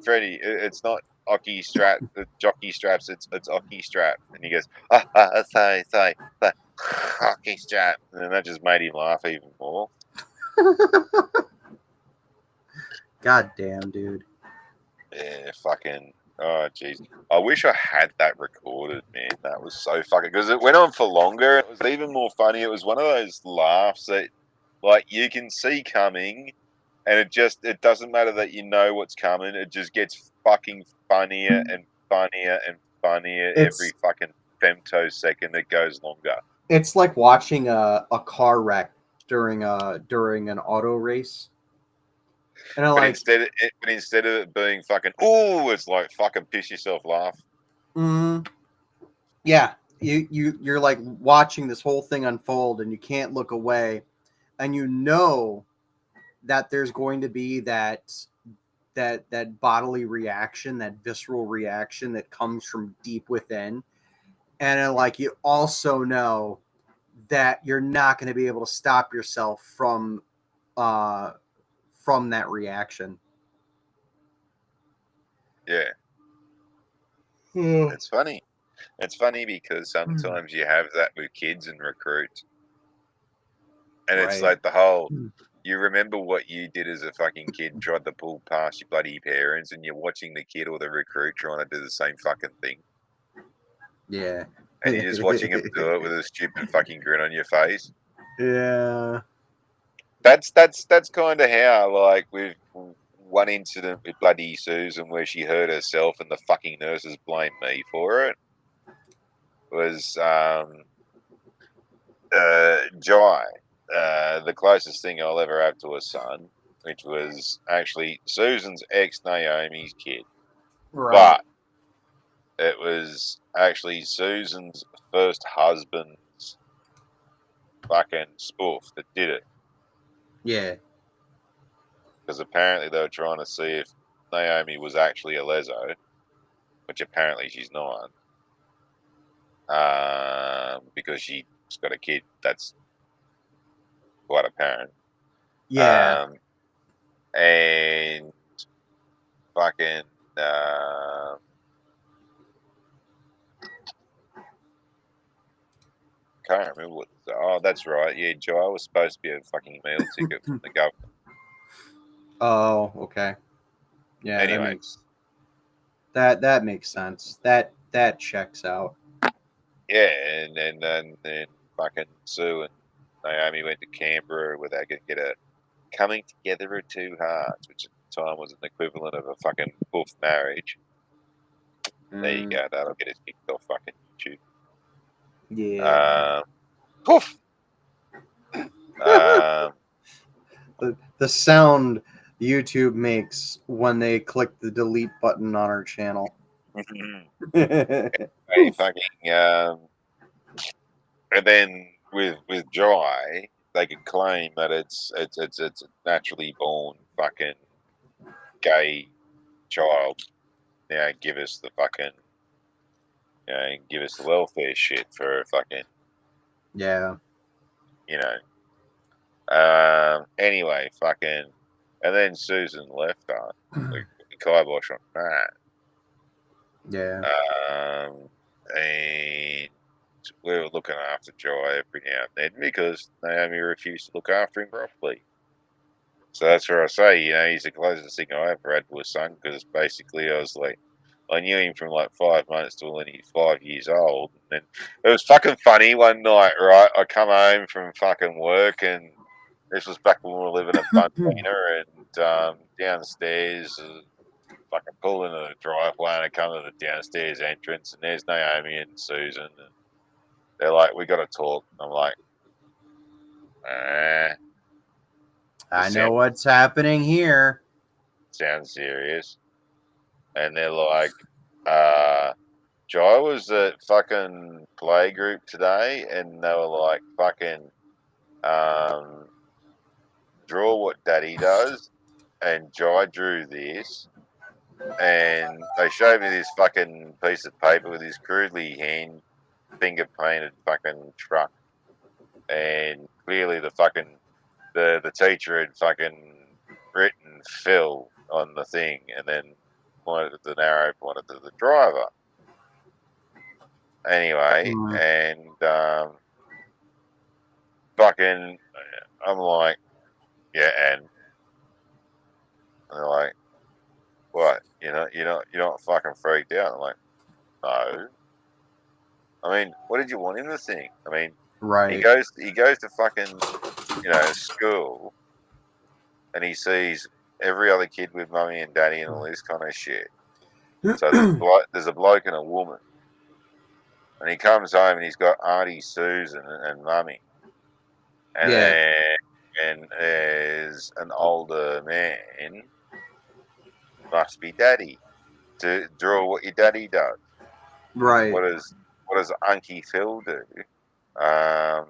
Speaker 2: Freddie, it's not jockey straps, it's hockey strap. And he goes, sorry, hockey strap. And then that just made him laugh even more.
Speaker 1: God damn, dude.
Speaker 2: Yeah, fucking, oh, jeez. I wish I had that recorded, man. That was so fucking, because it went on for longer. It was even more funny. It was one of those laughs that, like, you can see coming, and it doesn't matter that you know what's coming. It just gets fucking funnier and funnier and funnier every
Speaker 1: It's
Speaker 2: fucking femtosecond it goes longer.
Speaker 1: it's like watching a car wreck during an auto race. And I
Speaker 2: But
Speaker 1: like,
Speaker 2: instead of it being fucking ooh, it's like fucking piss yourself laugh.
Speaker 1: yeah, you're like watching this whole thing unfold and you can't look away, and you know that there's going to be that bodily reaction, that visceral reaction that comes from deep within. And like, you also know that you're not going to be able to stop yourself uh from that reaction.
Speaker 2: Yeah,
Speaker 1: Hmm.
Speaker 2: it's funny. It's funny because sometimes you have that with kids and recruits, and it's
Speaker 1: Right.
Speaker 2: like the whole. You remember what you did as a fucking kid and tried to pull past your bloody parents, and you're watching the kid or the recruit trying to do the same fucking thing,
Speaker 1: Yeah.
Speaker 2: and you're just watching him do it with a stupid fucking grin on your face.
Speaker 1: Yeah.
Speaker 2: That's kind of how, like, with one incident with bloody Susan where she hurt herself and the fucking nurses blamed me for it was Jai, the closest thing I'll ever have to a son, which was actually Susan's ex Naomi's kid,
Speaker 1: Right.
Speaker 2: but it was actually Susan's first husband's fucking spoof that did it.
Speaker 1: Yeah.
Speaker 2: Because apparently they were trying to see if Naomi was actually a leso, which apparently she's not, because she's got a kid that's quite apparent.
Speaker 1: Yeah.
Speaker 2: And fucking can't remember what. Oh, that's right. Yeah, Jai was supposed to be a fucking meal ticket from the government.
Speaker 1: Oh, okay. Yeah,
Speaker 2: Anyway,
Speaker 1: that makes sense. That checks out.
Speaker 2: yeah, and then fucking Sue and Naomi went to Canberra where they could get a coming together of two hearts, which at the time was an equivalent of a fucking fourth marriage. There you
Speaker 1: Mm,
Speaker 2: go. That'll get us kicked off fucking YouTube.
Speaker 1: yeah.
Speaker 2: Poof. Um,
Speaker 1: The sound YouTube makes when they click the delete button on our channel.
Speaker 2: a fucking and then with Jai, they could claim that it's a naturally born fucking gay child. Give us the fucking give us the welfare shit for fucking
Speaker 1: Yeah.
Speaker 2: you know. Anyway, fucking, and then Susan left her. The kibosh on that.
Speaker 1: Yeah.
Speaker 2: And we were looking after Jai every now and then because Naomi refused to look after him properly. So that's where I say, he's the closest thing I ever had to a son because basically I was like, I knew him from like 5 months to when he's 5 years old. And then it was fucking funny one night, right? I come home from fucking work and this was back when we were living at Buntina and downstairs, fucking pull into the driveway and I come to the downstairs entrance and there's Naomi and Susan. And they're like, we got to talk. I'm like,
Speaker 1: I
Speaker 2: this
Speaker 1: know what's happening here.
Speaker 2: sounds serious. And they're like, Jai was at fucking play group today and they were like, fucking, draw what daddy does. And Jai drew this. And they showed me this fucking piece of paper with this crudely hand finger painted fucking truck. And clearly the teacher had fucking written Phil on the thing and then pointed the arrow pointed to the driver. Anyway, and fucking I'm like, yeah, and they're like, what? You're not fucking freaked out. I'm like, no. I mean, what did you want in the thing? I mean, he
Speaker 1: Right.
Speaker 2: goes to fucking school, and he sees every other kid with mummy and daddy and all this kind of shit. So there's a bloke and a woman, and he comes home and he's got Auntie Susan and mummy, and
Speaker 1: Yeah.
Speaker 2: then there's an older man, must be daddy, to draw what your daddy does.
Speaker 1: Right.
Speaker 2: What does Unky Phil do? Um,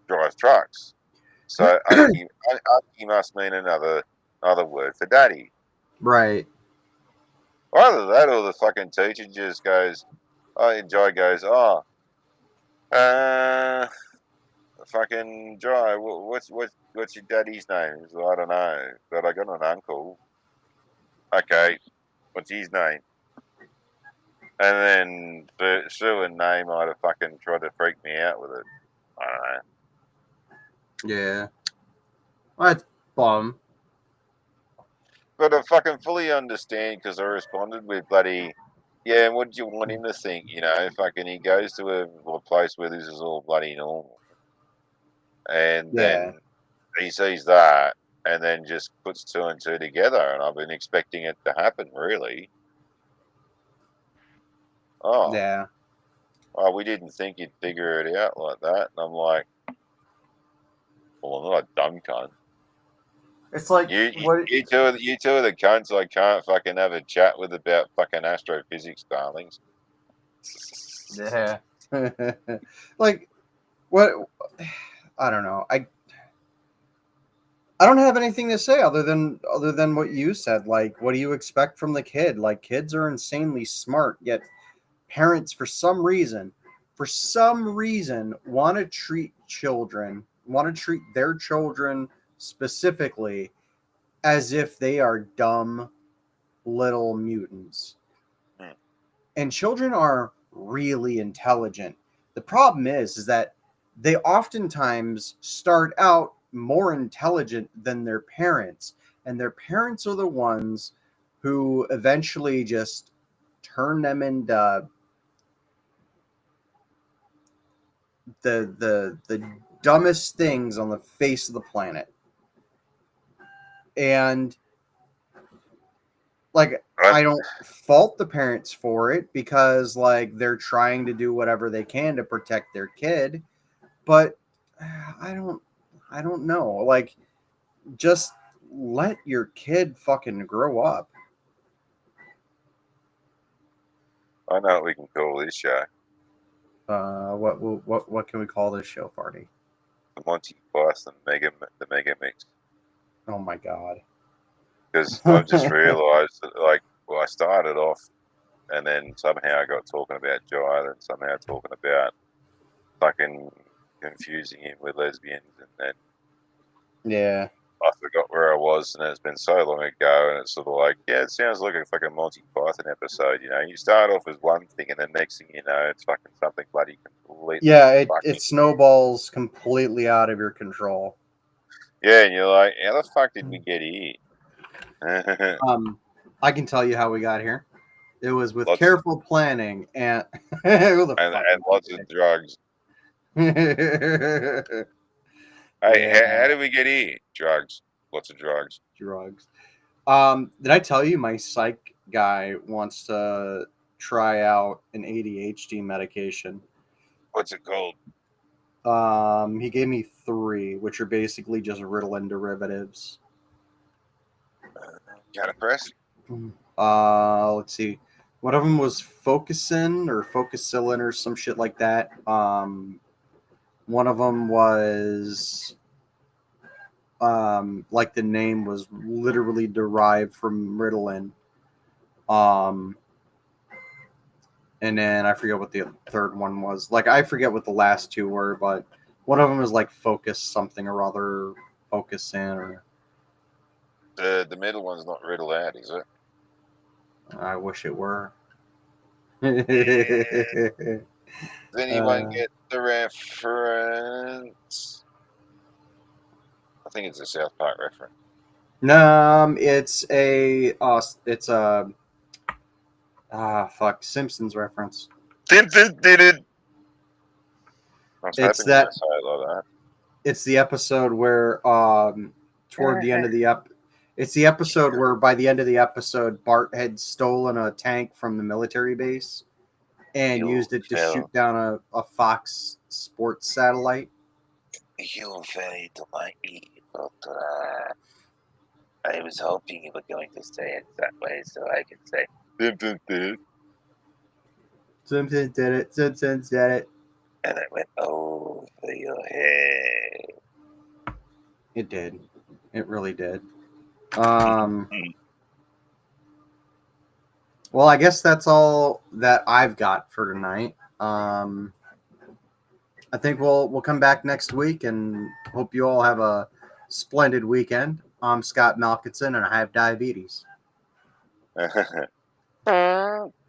Speaker 2: drive trucks. So Unky must mean another word for daddy.
Speaker 1: Right.
Speaker 2: Either that or the fucking teacher just goes, Jai goes, fucking Jai, what's your daddy's name? He's like, I don't know, but I got an uncle. Okay, what's his name? And then Sue and Nay might have fucking tried to freak me out with it. I don't know.
Speaker 1: Yeah. Well, that's bum.
Speaker 2: But I fucking fully understand because I responded with bloody, yeah, and what did you want him to think? Fucking he goes to a place where this is all bloody normal. And
Speaker 1: Yeah.
Speaker 2: then he sees that and then just puts two and two together. And I've been expecting it to happen, really.
Speaker 1: Yeah.
Speaker 2: Oh, we didn't think you'd figure it out like that. And I'm like, well, I'm not a dumb cunt.
Speaker 1: It's like
Speaker 2: You two are the cunts I can't fucking have a chat with about fucking astrophysics, darlings.
Speaker 1: Yeah. Like what? I don't know. I don't have anything to say other than what you said. Like, what do you expect from the kid? Like, kids are insanely smart, yet parents, for some reason, want to treat their children specifically as if they are dumb little mutants.
Speaker 2: Hmm.
Speaker 1: And children are really intelligent. The problem is that they oftentimes start out more intelligent than their parents, and their parents are the ones who eventually just turn them into the dumbest things on the face of the planet. And like,
Speaker 2: Right?
Speaker 1: I don't fault the parents for it, because like they're trying to do whatever they can to protect their kid, but I don't I don't know. Like, just let your kid fucking grow up.
Speaker 2: I know what we can call this show.
Speaker 1: What can we call this show, Farty?
Speaker 2: The Monty Python the Mega Mix.
Speaker 1: Oh my god.
Speaker 2: Because I've just realised that, like, well, I started off, and then somehow I got talking about Jai, and somehow talking about fucking confusing him with lesbians, and then
Speaker 1: Yeah.
Speaker 2: I forgot where I was, and it's been so long ago, and it's sort of like, yeah, it sounds like a fucking Monty Python episode, you know. You start off as one thing, and the next thing you know, it's fucking something bloody completely
Speaker 1: Yeah, it
Speaker 2: fucking.
Speaker 1: snowballs completely out of your control.
Speaker 2: Yeah, and you're like, how the fuck did we get here? Lots
Speaker 1: I can tell you how we got here. It was with
Speaker 2: of
Speaker 1: careful planning and who the fuck
Speaker 2: and lots of drugs.
Speaker 1: is
Speaker 2: Hey,
Speaker 1: yeah,
Speaker 2: how did we get here? Drugs. Lots of drugs.
Speaker 1: drugs. Did I tell you my psych guy wants to try out an ADHD medication?
Speaker 2: What's it called?
Speaker 1: He gave me 3, which are basically just Ritalin derivatives.
Speaker 2: Kind of press?
Speaker 1: Let's see. One of them was Focusin or Focusillin or some shit like that. One of them was like the name was literally derived from Ritalin. And then I forget what the third one was. Like, I forget what the last 2 were, but one of them is like Focus something or other, Focus in, or
Speaker 2: The middle one's not riddle out, is it?
Speaker 1: I wish it were.
Speaker 2: Yeah. Does anyone
Speaker 1: uh,
Speaker 2: get the reference? I think it's a South Park reference.
Speaker 1: no, it's a fuck Simpsons reference.
Speaker 2: Simpsons did it. I was
Speaker 1: It's
Speaker 2: hoping you were
Speaker 1: that
Speaker 2: going to say it like
Speaker 1: it's the episode where toward the end of the it's the episode where by the end of the episode Bart had stolen a tank from the military base and
Speaker 2: You
Speaker 1: used it to
Speaker 2: fell.
Speaker 1: shoot down a Fox Sports satellite.
Speaker 2: You fell into my ear, but I was hoping you were going to say it that way so I could say Simpsons did it.
Speaker 1: Simpsons did it. Simpsons did it.
Speaker 2: And it went over your head.
Speaker 1: It did. It really did. Well, I guess that's all that I've got for tonight. I think we'll come back next week and hope you all have a splendid weekend. I'm Scott Malkinson and I have diabetes.